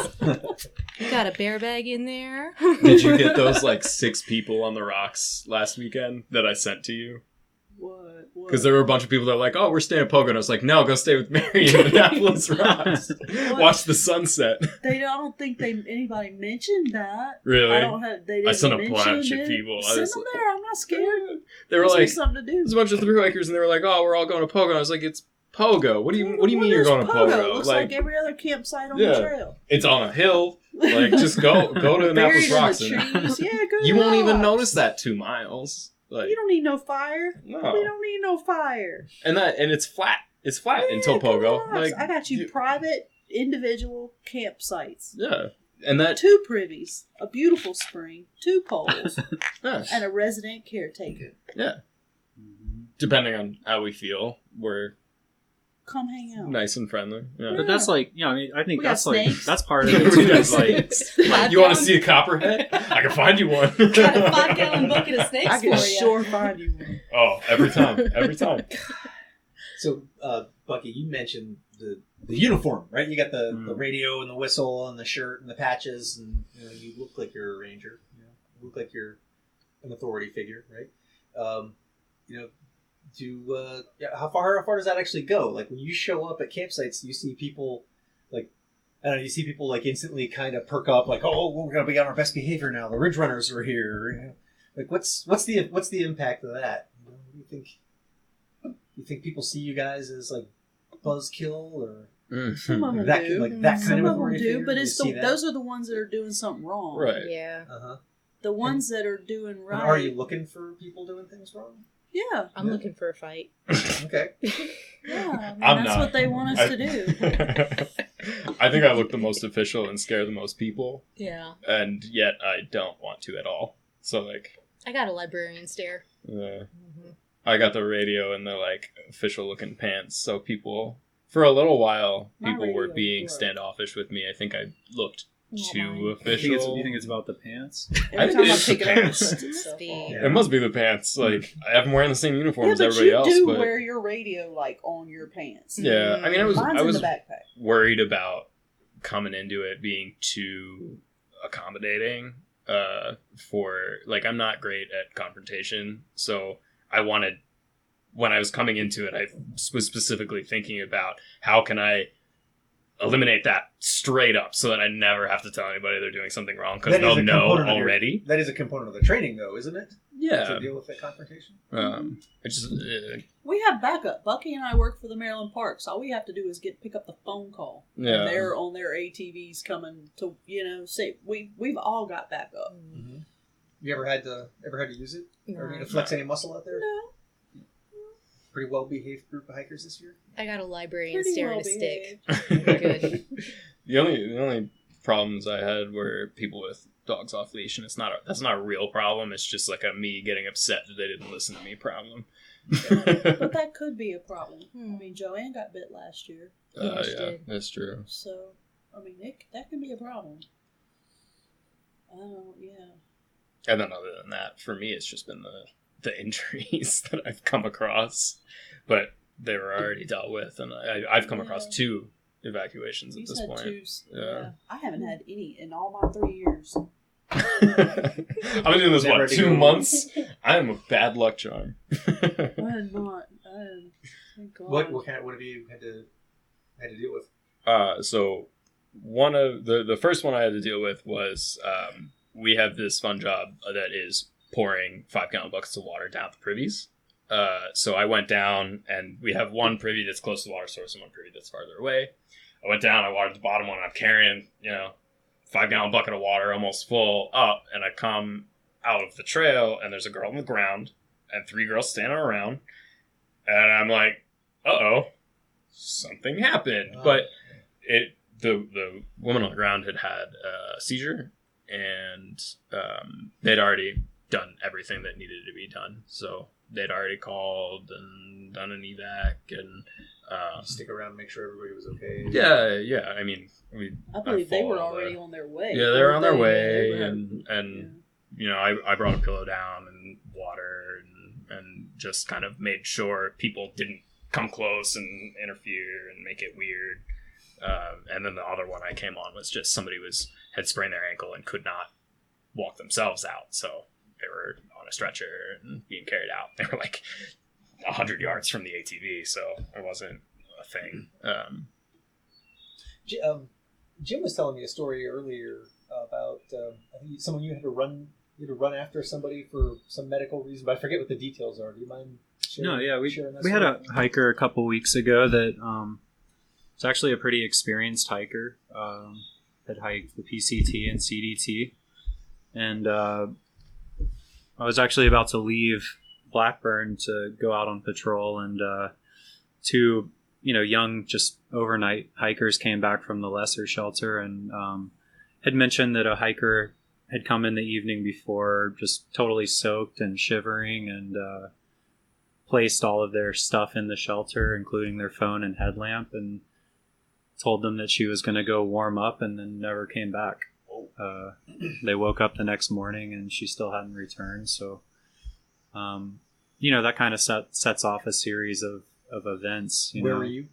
You got a bear bag in there? Did you get those like 6 people on the rocks last weekend that I sent to you? What? Because there were a bunch of people that were like, oh, we're staying at Pogo. And I was like, no, go stay with Mary in Annapolis Rocks. Watch the sunset. I don't think anybody mentioned that. Really? I don't have. They didn't I sent a mention bunch of it. people. I Send was them like- there. I'm not scared. They were Gives me like, something to do. there's a bunch of thru hikers, and they were like, oh, we're all going to Pogo. And I was like, it's Pogo. What do you mean you're going to Pogo? Looks like every other campsite on Yeah. the trail. It's on a hill. Like, just go to Annapolis Buried in Rocks. the And trees. Yeah, go to you won't even rocks. notice that 2 miles. Like, You don't need no fire. no. We don't need no fire. And it's flat. It's flat Yeah, until go to Pogo. rocks. Like, I got you private, individual campsites. yeah. And that, 2 privies, a beautiful spring, 2 poles, yeah. and a resident caretaker. Yeah. Depending on how we feel, we're Come hang out. nice and friendly. Yeah. But that's like, I mean, I think We got that's like snakes. that's part of it too. Is like, Like, you want to see a copperhead? I can find you one. Got a 5-gallon bucket of snakes I for can you. sure find you one. Oh, every time. So, Bucky, you mentioned the uniform, right? You got the radio and the whistle and the shirt and the patches, and you look like you're a ranger. You look like you're an authority figure, right? How far does that actually go? Like when you show up at campsites, you see people like, I don't know, you see people like instantly kind of perk up, like, oh, we're gonna be on our best behavior now. The Ridgerunners are here. Like, what's the impact of that? What do you think? You think people see you guys as like buzzkill or Some of them that do. like that kind Some of of them authority do, figure? but Do you it's see those are the ones that are doing something wrong. Right. Yeah. Uh-huh. The ones that are doing And right. are you looking for people doing things wrong? Yeah. I'm Yeah. looking for a fight. Okay. Yeah. I mean, I'm that's not. what they want us to do. I think I look the most official and scare the most people, Yeah. and yet I don't want to at all. So, like, I got a librarian stare. I got the radio and the, like, official-looking pants, so people, for a little while, My people were radio being broke. standoffish with me. I think I looked Not too mine. official. you think it's about the pants? Every think time I it's pick the it up, pants. it's It must so be. hard. Yeah. It must be the pants. Like, I have them wearing the same uniform Yeah, as but everybody you else, do but... wear your radio like on your pants. Yeah, I mean, I Mine's was in the backpack. worried about coming into it being too accommodating for, like, I'm not great at confrontation, so I wanted, when I was coming into it, I was specifically thinking about how can I eliminate that straight up so that I never have to tell anybody they're doing something wrong, because That is they'll a know component of your- already. That is a component of the training, though, isn't it? Yeah. To deal with that confrontation. I just, We have backup. Bucky and I work for the Maryland Parks. All we have to do is pick up the phone call. Yeah. And they're on their ATVs coming to, say, we've all got backup. Mm-hmm. You ever had to use it? Or No. need to flex any muscle out there? No. Pretty well behaved group of hikers this year. I got a librarian Pretty stare well and a stick. behaved. Good. The only problems I had were people with dogs off leash, and that's not a real problem. It's just like a me getting upset that they didn't listen to me problem. But that could be a problem. I mean, Joanne got bit last year. Yeah, she Yeah, did. that's true. So, I mean, that can be a problem. Yeah. And then other than that, for me, it's just been the injuries that I've come across, but they were already dealt with, and I've come across 2 evacuations at He's this had point. 2. Yeah. I haven't had any in all my 3 years. I've been doing this, Never what, to 2 go. months? I am a bad luck charm. I had not. Thank God. What have you had to deal with? So one of the first one I had to deal with was we have this fun job that is pouring 5-gallon buckets of water down the privies. So I went down, and we have one privy that's close to the water source and one privy that's farther away. I went down, I watered the bottom one, I'm carrying, 5-gallon bucket of water almost full up, and I come out of the trail, and there's a girl on the ground and 3 girls standing around, and I'm like, uh-oh, something happened. Oh. But the woman on the ground had a seizure, and they'd already done everything that needed to be done. So they'd already called and done an evac, and Stick around and make sure everybody was okay. yeah. I mean, I believe they were already on their way. Yeah, they were on their way, They were- and you know, I brought a pillow down and water and just kind of made sure people didn't come close and interfere and make it weird. And then the other one I came on was just somebody had sprained their ankle and could not walk themselves out, so they were on a stretcher and being carried out. They were like 100 yards from the ATV, so it wasn't a thing. Jim was telling me a story earlier about I think someone you had to run after somebody for some medical reason, but I forget what the details are. Do you mind sharing? No, yeah, sharing that we had story? a hiker a couple weeks ago that was actually a pretty experienced hiker that hiked the PCT and CDT, and I was actually about to leave Blackburn to go out on patrol, and two young just overnight hikers came back from the lesser shelter and had mentioned that a hiker had come in the evening before just totally soaked and shivering, and placed all of their stuff in the shelter, including their phone and headlamp, and told them that she was going to go warm up, and then never came back. They woke up the next morning and she still hadn't returned. So, that kind of sets off a series of events. Where were you?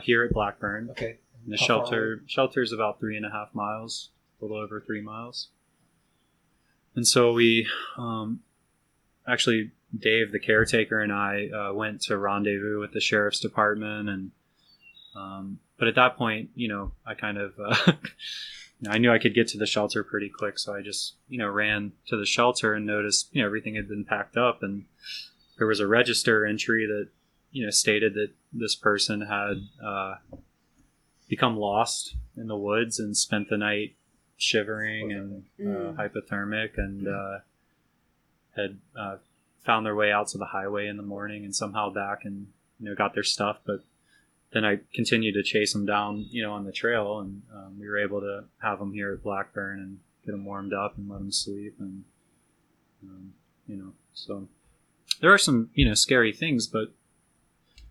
Here at Blackburn. Okay. And the How far away? shelter's about 3.5 miles, a little over 3 miles. And so we, actually, Dave, the caretaker, and I went to rendezvous with the sheriff's department, and but at that point, I kind of I knew I could get to the shelter pretty quick, so I just ran to the shelter and noticed everything had been packed up, and there was a register entry that stated that this person had become lost in the woods and spent the night shivering and hypothermic, and had found their way out to the highway in the morning and somehow back and got their stuff. But then I continued to chase them down on the trail, and we were able to have them here at Blackburn and get them warmed up and let them sleep, and so there are some scary things, but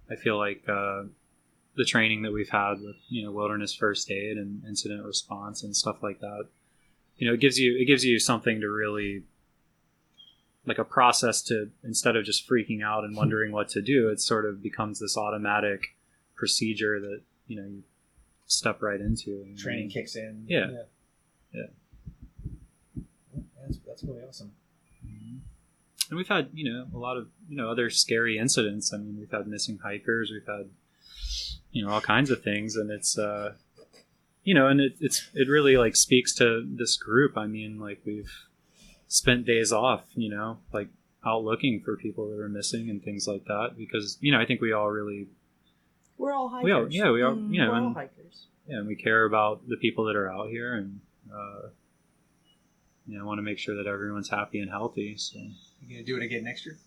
I feel like the training that we've had with wilderness first aid and incident response and stuff like that, it gives you something to really, like, a process to, instead of just freaking out and wondering what to do, it sort of becomes this automatic procedure that you step right into. Training kicks in. Yeah. That's really awesome. And we've had a lot of other scary incidents. I mean, we've had missing hikers, we've had all kinds of things, and it's and it really, like, speaks to this group. I mean, like, we've spent days off like out looking for people that are missing and things like that, because I think we all really, We're all hikers. we are We're all and hikers. and we care about the people that are out here, and want to make sure that everyone's happy and healthy. So You gonna do it again next year?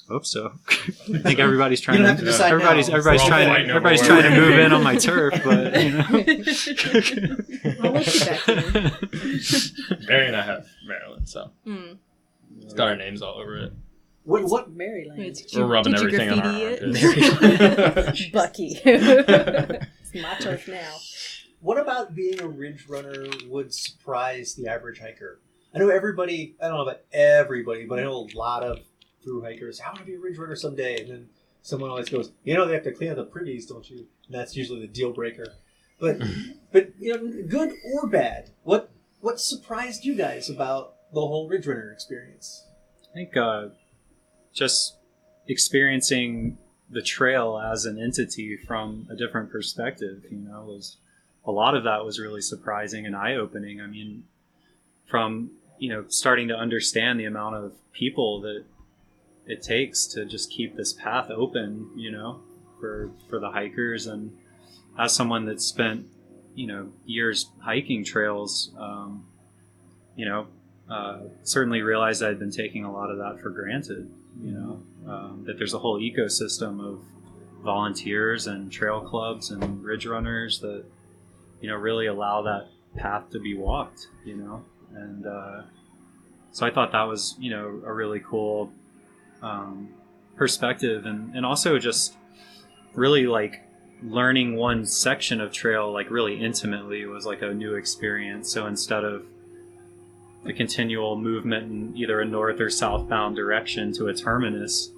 hope so. I think everybody's trying You don't to. have to decide now. Everybody's We're all trying fighting to. over Everybody's where trying to we're move at. in on my turf, but I'll let you back in. Barry and I have Maryland, so Hmm. it's got our names all over it. What Maryland. We're rubbing Did you everything on our graffiti armpits. Bucky. It's my turf now. What about being a ridge runner would surprise the average hiker? I know everybody, I don't know about everybody, but I know a lot of through hikers, I want to be a ridge runner someday. And then someone always goes, they have to clean up the privies, don't you? And that's usually the deal breaker. But good or bad, what surprised you guys about the whole ridge runner experience? I think just experiencing the trail as an entity from a different perspective, was a lot of that was really surprising and eye-opening. I mean, from starting to understand the amount of people that it takes to just keep this path open, for the hikers, and as someone that's spent years hiking trails, certainly realized I'd been taking a lot of that for granted. That there's a whole ecosystem of volunteers and trail clubs and ridge runners that really allow that path to be walked, and so I thought that was, a really cool perspective, and also just really like learning one section of trail like really intimately was like a new experience. So instead of the continual movement in either a north or southbound direction to a terminus,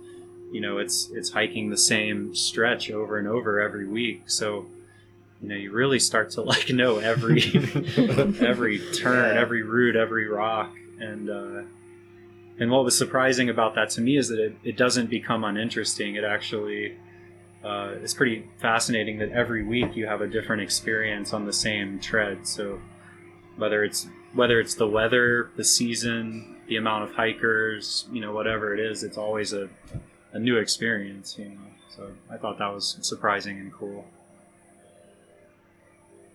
it's hiking the same stretch over and over every week. So you really start to like know every every turn, every route, every rock, and what was surprising about that to me is that it doesn't become uninteresting. It actually it's pretty fascinating that every week you have a different experience on the same tread. So whether it's the weather, the season, the amount of hikers, whatever it is, it's always a new experience. So I thought that was surprising and cool.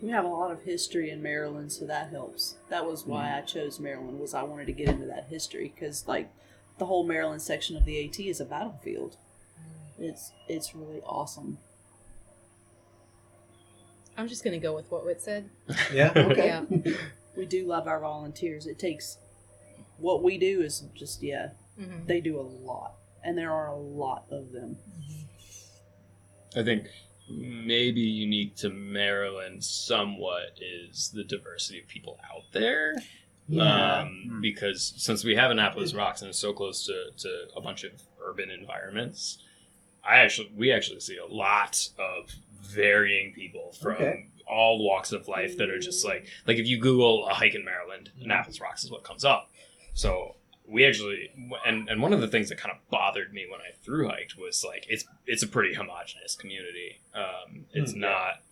We have a lot of history in Maryland, so that helps. That was why I chose Maryland, was I wanted to get into that history, because like the whole Maryland section of the AT is a battlefield. It's really awesome. I'm just gonna go with what Whit said. Yeah. Okay. Yeah. We do love our volunteers. It takes, what we do is just, they do a lot, and there are a lot of them. I think maybe unique to Maryland somewhat is the diversity of people out there. Yeah. Because since we have Annapolis Rocks and it's so close to a bunch of urban environments, we actually see a lot of varying people from all walks of life that are just like if you Google a hike in Maryland, Annapolis Rocks is what comes up. So we actually, and one of the things that kind of bothered me when I thru hiked was like it's a pretty homogenous community. It's not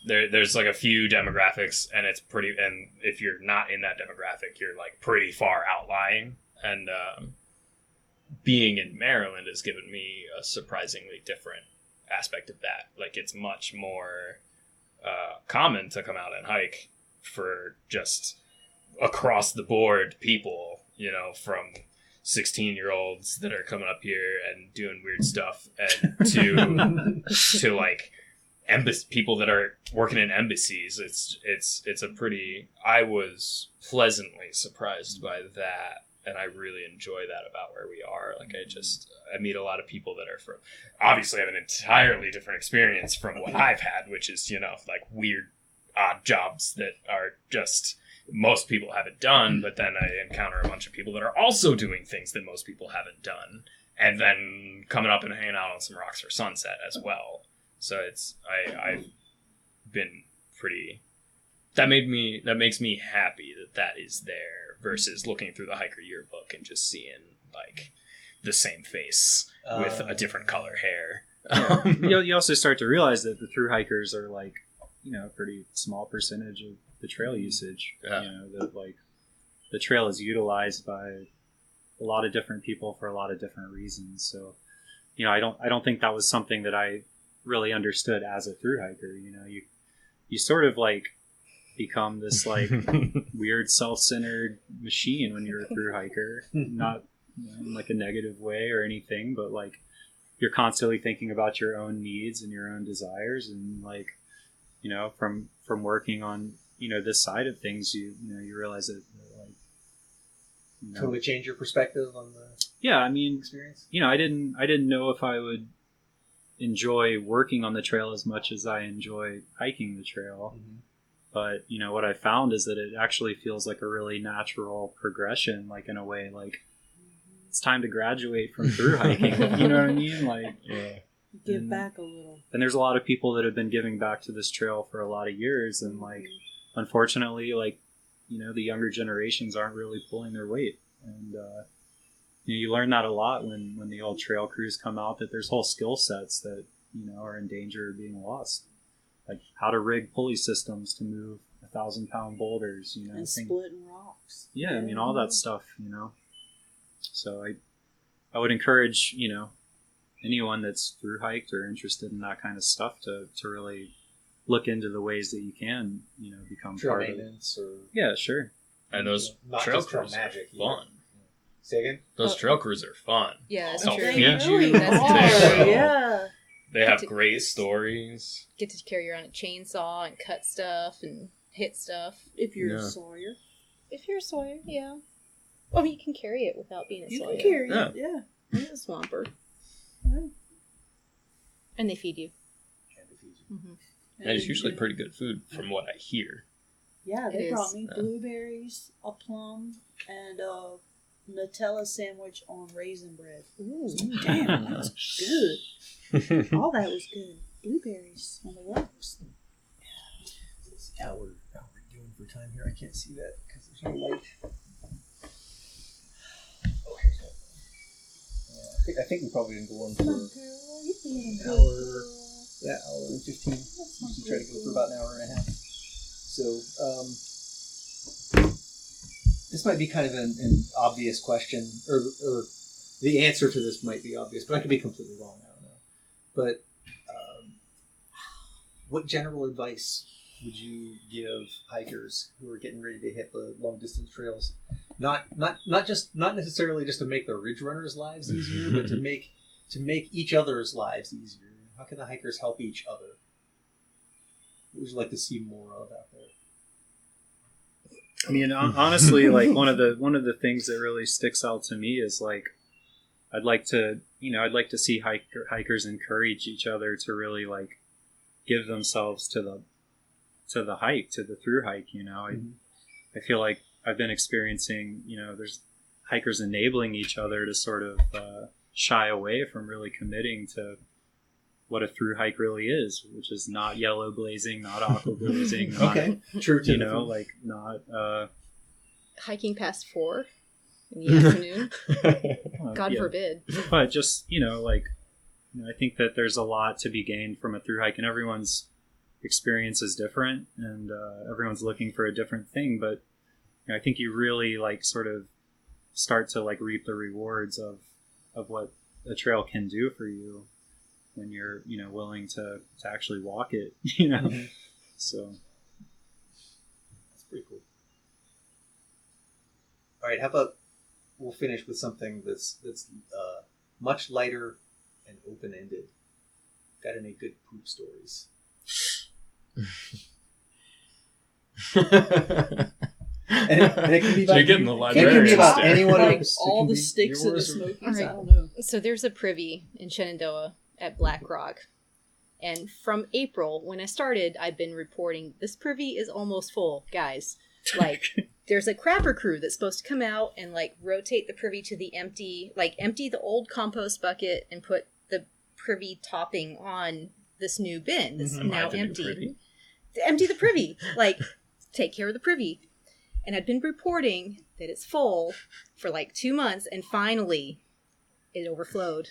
there's like a few demographics, and it's pretty, and if you're not in that demographic, you're like pretty far outlying. And being in Maryland has given me a surprisingly different aspect of that. Like it's much more common to come out and hike for just across the board people, from 16-year-olds that are coming up here and doing weird stuff, and to like people that are working in embassies. It's a pretty, I was pleasantly surprised by that, and I really enjoy that about where we are. Like I meet a lot of people that are from, obviously have an entirely different experience from what I've had, which is, like weird odd jobs that are just most people haven't done, but then I encounter a bunch of people that are also doing things that most people haven't done, and then coming up and hanging out on some rocks for sunset as well. So I've been pretty, that makes me happy that is there, versus looking through the hiker yearbook and just seeing like the same face with a different color hair. You also start to realize that the thru hikers are like, a pretty small percentage of the trail usage. That like the trail is utilized by a lot of different people for a lot of different reasons. So, I don't think that was something that I really understood as a thru hiker. You sort of like become this like weird self-centered machine when you're a thru hiker, not in like a negative way or anything, but like you're constantly thinking about your own needs and your own desires, and like, from working on, this side of things, you realize that like, totally change your perspective on the experience. I didn't know if I would enjoy working on the trail as much as I enjoy hiking the trail. Mm-hmm. But, what I found is that it actually feels like a really natural progression, like in a way, like it's time to graduate from thru hiking. You know what I mean? Like, give back a little. And there's a lot of people that have been giving back to this trail for a lot of years, and like, unfortunately, like, the younger generations aren't really pulling their weight. And you learn that a lot when the old trail crews come out, that there's whole skill sets that are in danger of being lost, like how to rig pulley systems to move 1,000-pound boulders, and splitting rocks. Yeah, all that stuff. So I would encourage anyone that's thru hiked or interested in that kind of stuff to really look into the ways that you can, become trail part of maintenance it. or Yeah, sure. And those trail crews are fun. Say again? Those trail crews are fun. Yeah, that's They'll true. feed you. Really They will yeah. They have great stories. Get to carry around a chainsaw and cut stuff and hit stuff. If you're Yeah. a sawyer, If you're a sawyer, yeah. Well, I mean, you can carry it without being a you sawyer. can carry Yeah. it. Yeah. You're a swamper. Yeah. And they feed you. Mm-hmm. And it's usually pretty good food from what I hear. Yeah, they It brought is. me blueberries, a plum, and a Nutella sandwich on raisin bread. Ooh. Damn, that's good. All that was good. Blueberries on the rocks. Let's see how we're doing for time here. I can't see that because there's no light. Oh, here's that. Yeah, I think we probably didn't go on Come for on, girl. You being a good Hour. girl. hour and 15. That's not Usually try to go good. for about an hour and a half. So, this might be kind of an obvious question, or the answer to this might be obvious, but I could be completely wrong. I don't know. But what general advice would you give hikers who are getting ready to hit the long distance trails? Not necessarily just to make the Ridgerunners' lives easier, but to make each other's lives easier. How can the hikers help each other? What would you like to see more of out there? I mean, honestly, like one of the things that really sticks out to me is like, I'd like to see hikers encourage each other to really like give themselves to the hike, to the through hike. I feel like I've been experiencing, there's hikers enabling each other to sort of shy away from really committing to what a through hike really is, which is not yellow blazing, not aqua blazing, not, Okay, true to like not Hiking past 4 in the afternoon. God yeah. forbid. But just I think that there's a lot to be gained from a through hike, and everyone's experience is different, and everyone's looking for a different thing. But I think you really like sort of start to like reap the rewards of what a trail can do for you when you're willing to actually walk it. So That's pretty cool. All right, how about we'll finish with something that's much lighter and open-ended. Got any good poop stories? And it can be So about, you're getting the it can librarian be about stare. anyone Like else. It all can the be sticks in the yours or- Smokies. All right. I don't know. So there's a privy in Shenandoah at Black Rock. And from April, when I started, I've been reporting this privy is almost full, guys. Like, there's a crapper crew that's supposed to come out and like rotate the privy to the empty the old compost bucket and put the privy topping on this new bin that's Am I now the new empty. privy? Empty the privy. Like, take care of the privy. And I'd been reporting that it's full for like 2 months, and finally it overflowed.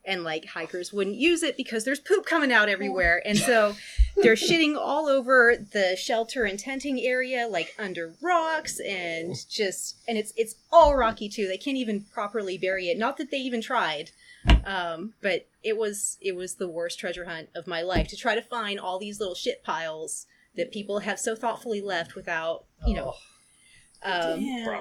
And like hikers wouldn't use it because there's poop coming out everywhere. And so they're shitting all over the shelter and tenting area, like under rocks, and it's all rocky too. They can't even properly bury it. Not that they even tried. But it was the worst treasure hunt of my life to try to find all these little shit piles that people have so thoughtfully left without, Damn,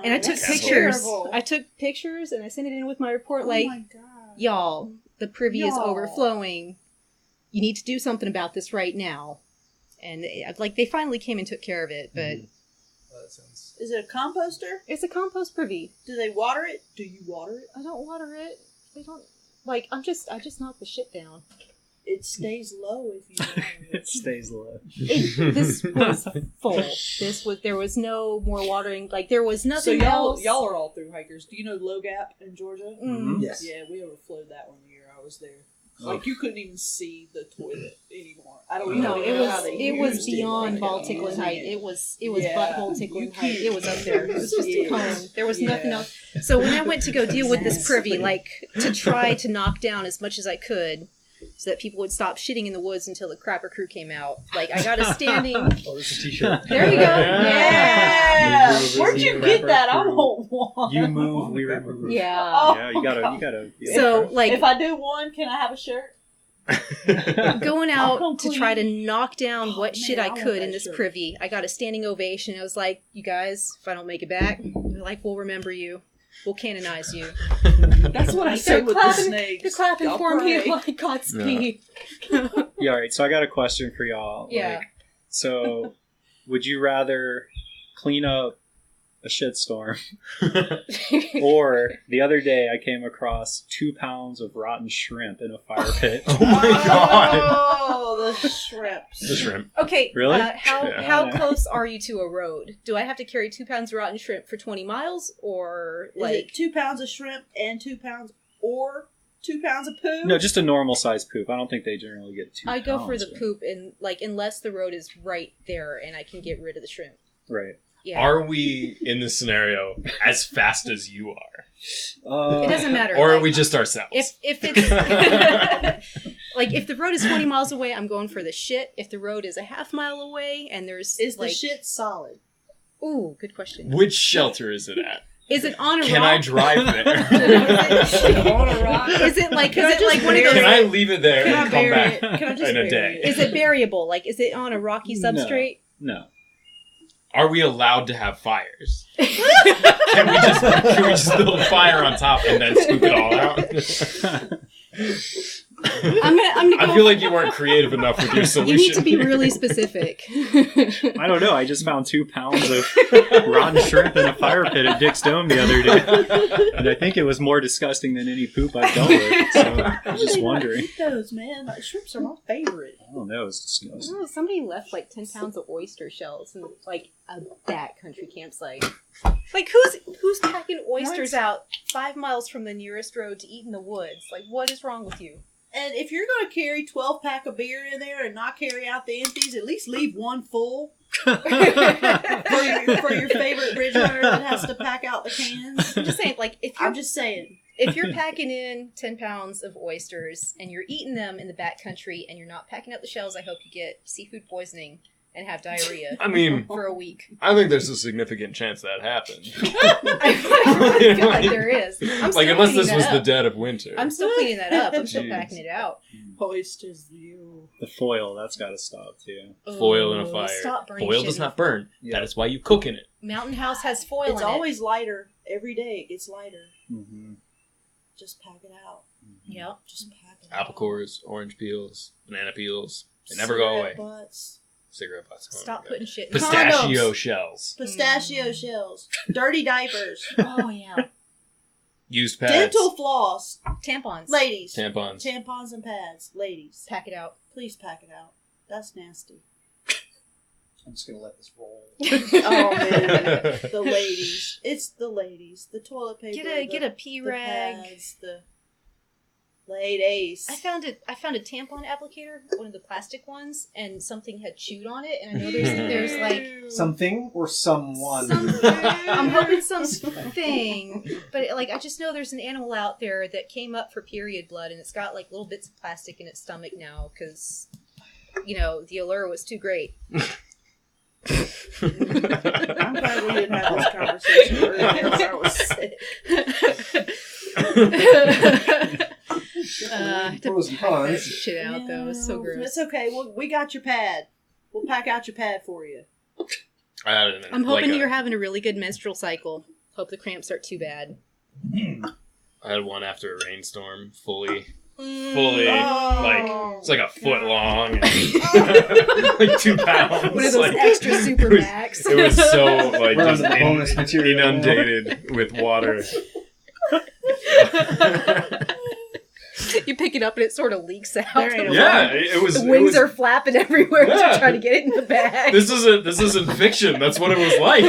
and I took that's pictures. terrible. I took pictures and I sent it in with my report. Oh like, my God. y'all, the privy is Y'all. overflowing. You need to do something about this right now. And they finally came and took care of it, but Oh, that sounds... Is it a composter? it's a compost privy. Do they water it? Do you water it? I don't water it. They don't I just knock the shit down. It stays low if you water it it. stays low. This was full. There was no more watering. Like, there was So nothing y'all else. are all through hikers. Do you know Low Gap in Georgia? Mm. Yes. Yeah, we overflowed that one year. I was there. Like, you couldn't even see the toilet anymore. I don't even No, know it how they was used beyond like, ball using tickling height. It was butthole tickling You height. can't- It was up there. It was just a Yeah. cone. There was nothing Yeah. else. So when I went to go deal with this privy, like to try to knock down as much as I could, so that people would stop shitting in the woods until the crapper crew came out. Like, I got a standing. Oh, there's a t-shirt. There you go. Yeah. You Where'd you get that? I want one. You move, we remove. Yeah. Oh, Yeah, you gotta. Yeah. So like if I do one, can I have a shirt? going I'll come out to clean. try to knock down Oh, what man, shit I I want could that in this shirt. privy. I got a standing ovation. I was like, you guys, if I don't make it back, they're like, we'll remember you. we'll canonize you. That's what I say with the snakes. They're clapping Y'all for me pray. like Godspeed. Yeah, all right. So I got a question for y'all. Yeah. Like, so, would you rather clean up a shitstorm, or the other day I came across 2 pounds of rotten shrimp in a fire pit? Oh my god! Oh, the shrimps. The shrimp. Okay, Really? How Yeah. close are you to a road? Do I have to carry 2 pounds of rotten shrimp for 20 miles, or Is like it 2 pounds of shrimp and 2 pounds, or 2 pounds of poo? No, just a normal sized poop. I don't think they generally get 2 I go for pounds, the right? poop, and like unless the road is right there and I can get rid of the shrimp. Right. Yeah, Are we in this scenario as fast as you are, it doesn't matter. or are like, we just ourselves? if it's like if the road is 20 miles away, I'm going for the shit. If the road is a half mile away and there's Is the like, shit solid? ooh, good question. Which shelter is it at? Is it on a Can rock? I drive there? On a rock? Is it like Can I is it just like one of bury those? Can I leave it there Can I and come bury back it? Can I just in a bury day? it? Is it variable? Like is it on a rocky No. substrate? No. Are we allowed to have fires? Can we just build a fire on top and then scoop it all out? I'm gonna I go. feel like you weren't creative enough with your you solution. need to be really specific. I don't know. I just found 2 pounds of rotten shrimp in a fire pit at Dick's Dome the other day, and I think it was more disgusting than any poop I've dealt with. So I was just wondering. Eat those, man. Like, shrimps are my favorite. I don't know. It's disgusting. Oh, somebody left like 10 pounds of oyster shells in like a backcountry campsite. Like who's packing oysters out 5 miles from the nearest road to eat in the woods? Like what is wrong with you? And if you're going to carry 12-pack of beer in there and not carry out the empties, at least leave one full for your favorite Ridgerunner that has to pack out the cans. I'm just saying, like I'm just saying. if you're packing in 10 pounds of oysters and you're eating them in the backcountry and you're not packing out the shells, I hope you get seafood poisoning and have diarrhea I mean, for a week. I think there's a significant chance that happened. I feel like there is. I'm still Like, unless cleaning this was that the up. dead of winter. I'm still cleaning that up. I'm still Jeez. packing it out. Oysters, you. The foil, that's got to stop too. Foil in a Oh, fire. Stop burning Foil shit does in not the- burn. Yeah. That is why you cook in it. Mountain House has foil It's in always lighter. Every day it gets lighter. Mm-hmm. Just pack it out. it. Yep. Just pack it out. Apple cores, orange peels, banana peels. They never go away. Cigarette butts. Cigarette butts. Oh Stop my God. putting shit in Pistachio Condoms. shells. Pistachio shells. Dirty diapers. Oh, yeah. Used pads. Dental floss. Tampons. Ladies. Tampons. Tampons and pads. Ladies. Pack it out. Please pack it out. That's nasty. I'm just gonna let this roll. Oh, man. The ladies. It's the ladies. The toilet paper. Get a pee the rag. pads, the ladies. I found a tampon applicator, one of the plastic ones, and something had chewed on it, and I know there's like Something or someone. I'm hoping something, but like I just know there's an animal out there that came up for period blood, and it's got like little bits of plastic in its stomach now because the allure was too great. I'm glad we didn't have this conversation earlier. I was sick. Pros and cons. Shit out though, it was so gross. It's okay. We got your pad. We'll pack out your pad for you. I'm hoping you're having a really good menstrual cycle. Hope the cramps aren't too bad. I had one after a rainstorm, fully, Oh. like, it's like a foot long, and like 2 pounds. One of those like, extra super it was- max. It was so, like, Run just the bonus material. inundated with water. You pick it up and it sort of leaks out. There ain't a Yeah, it was. The wings it was, are flapping everywhere as Yeah. you're trying to get it in the bag. This isn't fiction. That's what it was like.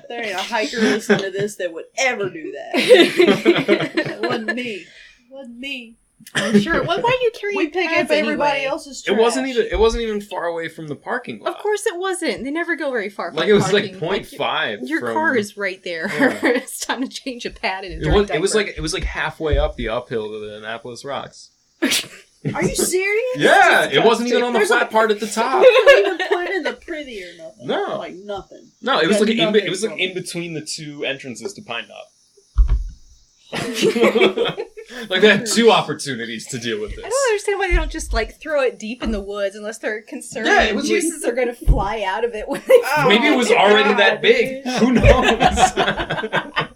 There ain't a hiker listening to this that would ever do that. It wasn't me. It wasn't me. I'm sure. Why are you carrying We pick pads up everybody anyway? else's It trash. wasn't even far away from the parking lot. Of course it wasn't. They never go very far from Like, it was parking. like 0.5. Your from, car is right there. Yeah. It's time to change a pad in a It dirty was diaper. like halfway up the uphill to the Annapolis Rocks. Are you serious? Yeah, it wasn't even on the There's flat part at the top. You don't even put it in the privy or nothing. No. Like nothing. No, it was Yeah, like nothing it was like from in it. between the two entrances to Pine Knob. Like they had two opportunities to deal with this. I don't understand why they don't just like throw it deep in the woods unless they're concerned Yeah, it that was like- juices are going to fly out of it when they Oh, Maybe it was already that big. dude. Who knows?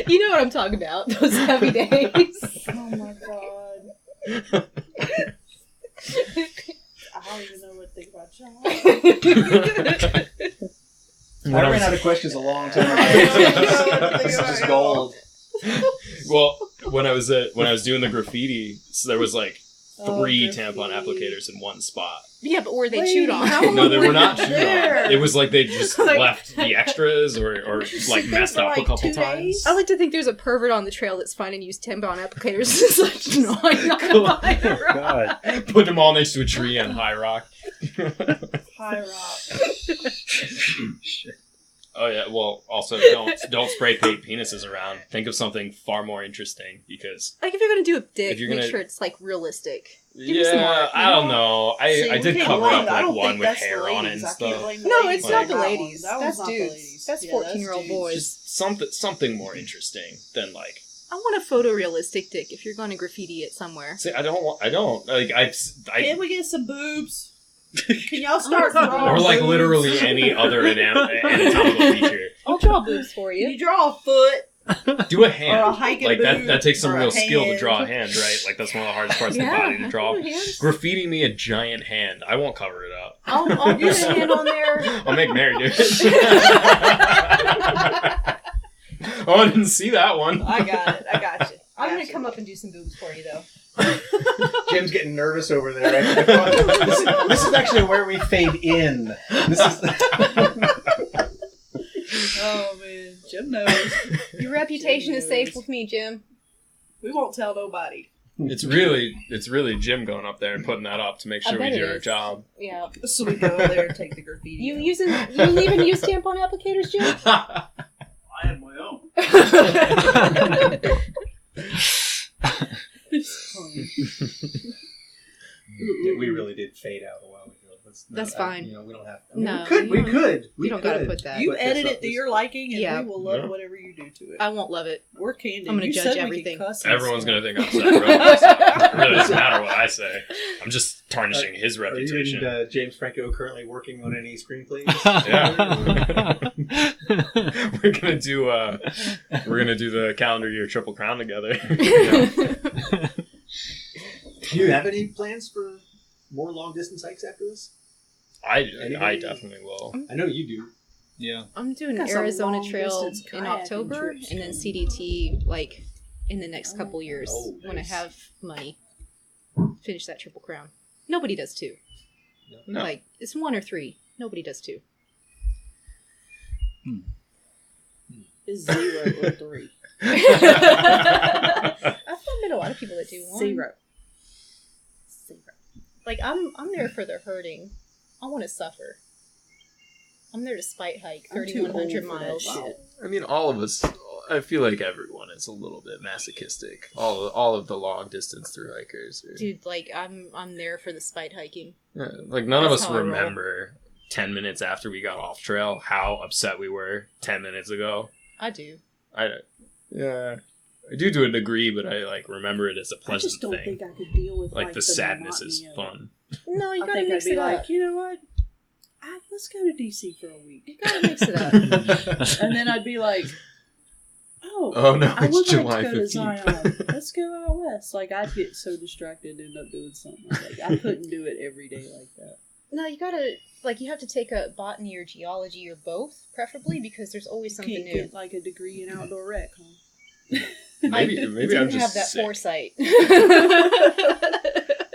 You know what I'm talking about. Those heavy days. Oh my god. I don't even know what to think about John. I ran out of questions a long time ago. This is just gold. Well, when I was doing the graffiti, so there was like 3 tampon applicators in one spot. Yeah, but were they chewed on? No, they were not chewed on. It was like they just left the extras or like messed up a couple times. I like to think there's a pervert on the trail that's finding used tampon applicators. It's like, no, I'm not gonna buy a rock. God. Put them all next to a tree on High Rock. High rock. Oh yeah. Well, also don't spray paint penises around. Think of something far more interesting because Like if you're gonna do a dick, If you're make gonna- sure it's like realistic. Give me some yeah, art, you I don't know. See, I we did can't cover blame- up I like don't one think with that's the hair on it and ladies. I can't stuff. blame the No, ladies it's on not the that one. ladies. That That's one's not the dudes. ladies. That's Yeah, 14-year-old dudes. boys. Just something more interesting than like. I want a photorealistic dick if you're going to graffiti it somewhere. See, I don't like I Can we get some boobs? Can y'all start drawing or like boobs? literally any other anatomical feature. I'll draw boobs for Can you. you draw a foot Do a hand. or a hiking Like boob? that takes some or a real skill to hand? draw a hand, right? Like that's one of the hardest parts of the body to draw. Graffiti me a giant hand. I won't cover it up. I'll put a hand on there. I'll make Mary do it. Oh, I didn't see that one. I got it. I got you. I'm going Gotcha. to come up and do some boobs for you, though. Jim's getting nervous over there. This is actually where we fade in. This is. Oh man, Jim knows. Your reputation is safe with me, Jim. We won't tell nobody. It's really Jim going up there and putting that up to make I sure we bet do it our is. job. Yeah. So we go over there and take the graffiti. You out. leaving used tampon applicators, Jim? I have my own. It's funny. We really did fade out a while ago. That's fine. We don't have. No, we you could. you don't gotta put that. You But edit that's it to your liking, and Yeah. we will love Yeah. whatever you do to it. I won't love it. We're candid. I'm gonna You judge said we everything. could cuss and Everyone's stuff. gonna think I'm Seth Rogen, so it really doesn't matter what I say. I'm just tarnishing his Are you reputation. and James Franco currently working on any screenplays? We're gonna do the calendar year Triple Crown together. Do you have any plans for more long distance hikes after this? I definitely will. I know you do. Yeah. I'm doing Got some Arizona long Trail distance in kayaking October, trips and then coming. CDT like in the next couple years Oh, when I nice. have money. Finish that Triple Crown. Nobody does 2. No. Like it's 1 or 3. Nobody does 2. It's 0 or 3. I've met a lot of people that do 1. 0. Like I'm there for the hurting. I want to suffer. I'm there to spite hike I'm too old 3,100 for that miles. shit. I mean, all of us. I feel like everyone is a little bit masochistic. All of the long distance through hikers. Dude, like I'm there for the spite hiking. Yeah, like none of That's us how I roll. remember 10 minutes after we got off trail how upset we were 10 minutes ago. I do. I do to a degree, but I like remember it as a I pleasant just don't thing. think I could deal with Like the sadness is monotony of it. fun. No, you I gotta think I'd mix be it like, up. you know what? Let's go to DC for a week. You gotta mix it up. And then I'd be like, oh No, I it's would July like to go to 15th. Zion. Let's go out west. Like, I'd get so distracted and end up doing something. Like, I couldn't do it every day like that. No, you gotta you have to take a botany or geology or both, preferably, because there's always something Can't new. get like a degree in outdoor rec, huh? Maybe I I'm didn't just have that sick. foresight.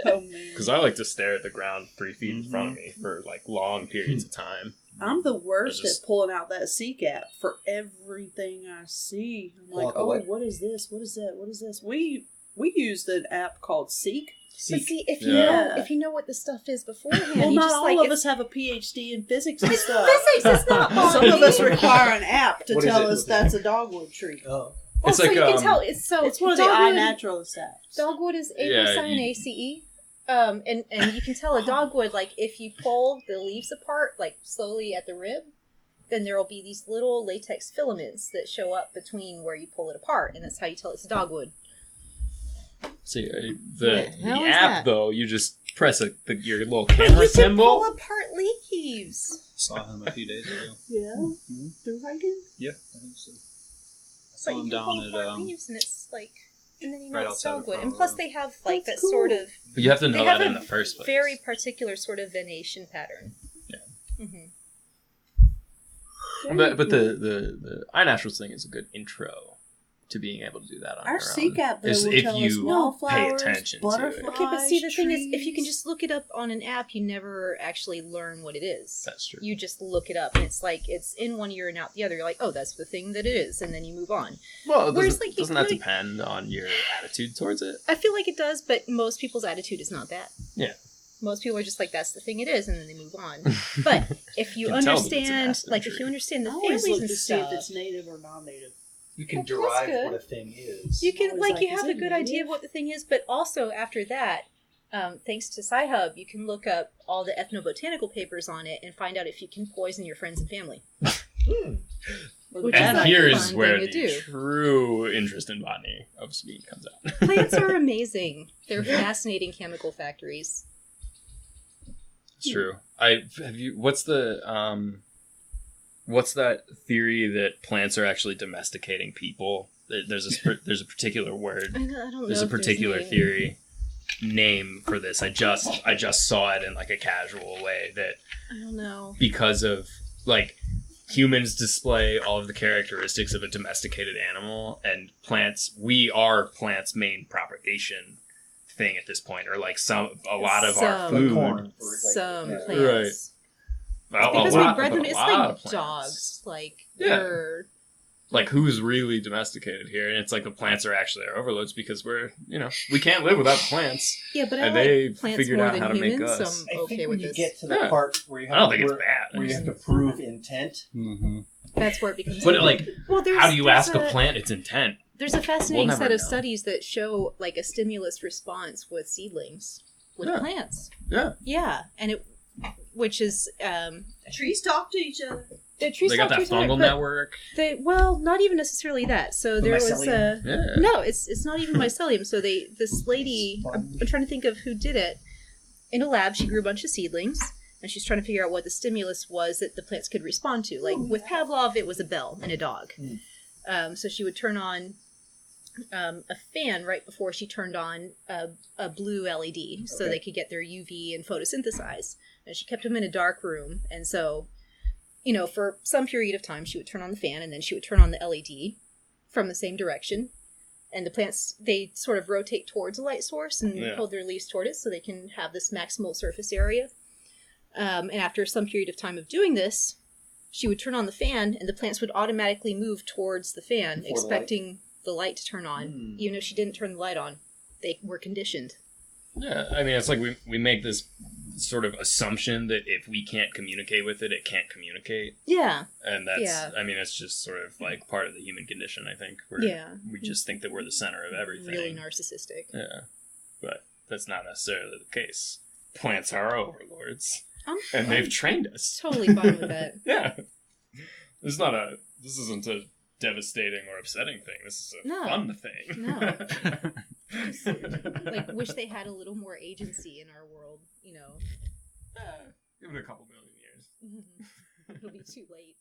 Oh man, Because I like to stare at the ground 3 feet in front of me for like long periods of time. I'm the worst I just- at pulling out that Seek app for everything I see. I'm like, Pull out the what? what is this? What is that? What is this? We used an app called Seek. But see, if Yeah. you know what the stuff is beforehand, Well, you not just all of us have a PhD in physics and stuff. Physics is not Some of us botany. require an app to What is tell it? us that's a dogwood tree. Oh. Well, It's so like, you can tell. It's It's one of the dogwood- iNaturalist apps. Dogwood is Yeah, Cyan ACE. And you can tell a dogwood, like, if you pull the leaves apart, like, slowly at the rib, then there will be these little latex filaments that show up between where you pull it apart, and that's how you tell it's a dogwood. See, What the the hell is app that? though, you just press your little But camera you can symbol. pull apart leaves. Saw him a few days ago. Yeah. Mhm. Through hiking? Yeah, I think so. I But saw you him can down paint at more leaves, and it's like, and then you know right it's outside of dogwood, and Carlisle. plus they have like That's that sort cool. of But you have to they know have that a in the first place. very particular sort of venation pattern. Yeah. Mm-hmm. But the iNaturals thing is a good intro to being able to do that on Our your sea own. cap though Is will if tell us you wildflowers, pay attention to it. butterflies, Okay, but see, the thing is, if you can trees. just look it up on an app, you never actually learn what it is. That's true. You just look it up, and it's like it's in one ear and out the other. You're like, oh, that's the thing that it is, and then you move on. Well, Whereas, like, you doesn't that really- depend on your attitude towards it? I feel like it does, but most people's attitude is not that. Yeah. Most people are just like, that's the thing it is, and then they move on. But if you Can tell that it's an understand, acid like, if tree. you understand the I always families look and to see if stuff, it's native or non-native. You can Okay, that's derive good. what a thing is. you can, Always like, like, you is have a it good idea native? of what the thing is, but also after that, thanks to Sci-Hub, you can look up all the ethnobotanical papers on it and find out if you can poison your friends and family. Which is And like here a is fun where thing to the do. true interest in botany of speed comes out. Plants are amazing. They're fascinating chemical factories. It's true. What's that theory that plants are actually domesticating people? There's a particular word. I don't know. There's a if particular name. theory name for this. I just saw it in like a casual way that I don't know. because of like humans display all of the characteristics of a domesticated animal, and we are plants' main propagation thing at this point, or like a lot of our Some. food. Corn. Some Yeah. plants. Well, Because a we lot- bred them, but a it's lot like of plants. dogs. Like, Yeah. they're... Like who's really domesticated here? And it's like the plants are actually our overloads because we can't live without plants. Yeah, but I And like they plants figured more out than how to make humans, us. so I I'm okay think with when you this. get to the Yeah. part where you have I don't think it's where bad. you have to prove intent. Mm-hmm. That's where it becomes... But like, well, how do you ask a plant its intent? There's a fascinating We'll set never of know. studies that show like a stimulus response with seedlings, with Yeah. plants. Yeah. Yeah, and which is Trees talk to each other. the trees They got talk that to each other, fungal but network. well, not even necessarily that. So there was mycelium? Yeah. no, it's not even mycelium. So this lady, I'm trying to think of who did it. In a lab, she grew a bunch of seedlings, and she's trying to figure out what the stimulus was that the plants could respond to. Like with Pavlov, it was a bell and a dog. So she would turn on a fan right before she turned on a blue LED, so Okay. they could get their UV and photosynthesize. And she kept them in a dark room, and so, for some period of time, she would turn on the fan, and then she would turn on the LED from the same direction. And the plants, they sort of rotate towards a light source and Yeah. hold their leaves toward it, so they can have this maximal surface area. And after some period of time of doing this, she would turn on the fan, and the plants would automatically move towards the fan, Before the light. expecting the light to turn on, even if she didn't turn the light on. They were conditioned. Yeah, I mean, it's like we make this sort of assumption that if we can't communicate with it, it can't communicate. Yeah, And that's, Yeah. I mean, it's just sort of like part of the human condition, I think. Where Yeah. we just think that we're the center of everything. really narcissistic. Yeah. But that's not necessarily the case. Plants are our overlords. I'm And they've trained us. totally fine with that. Yeah. This isn't a devastating or upsetting thing. This is a No. fun thing. No. Like, wish they had a little more agency in our world, Give it a couple million years. It'll be too late.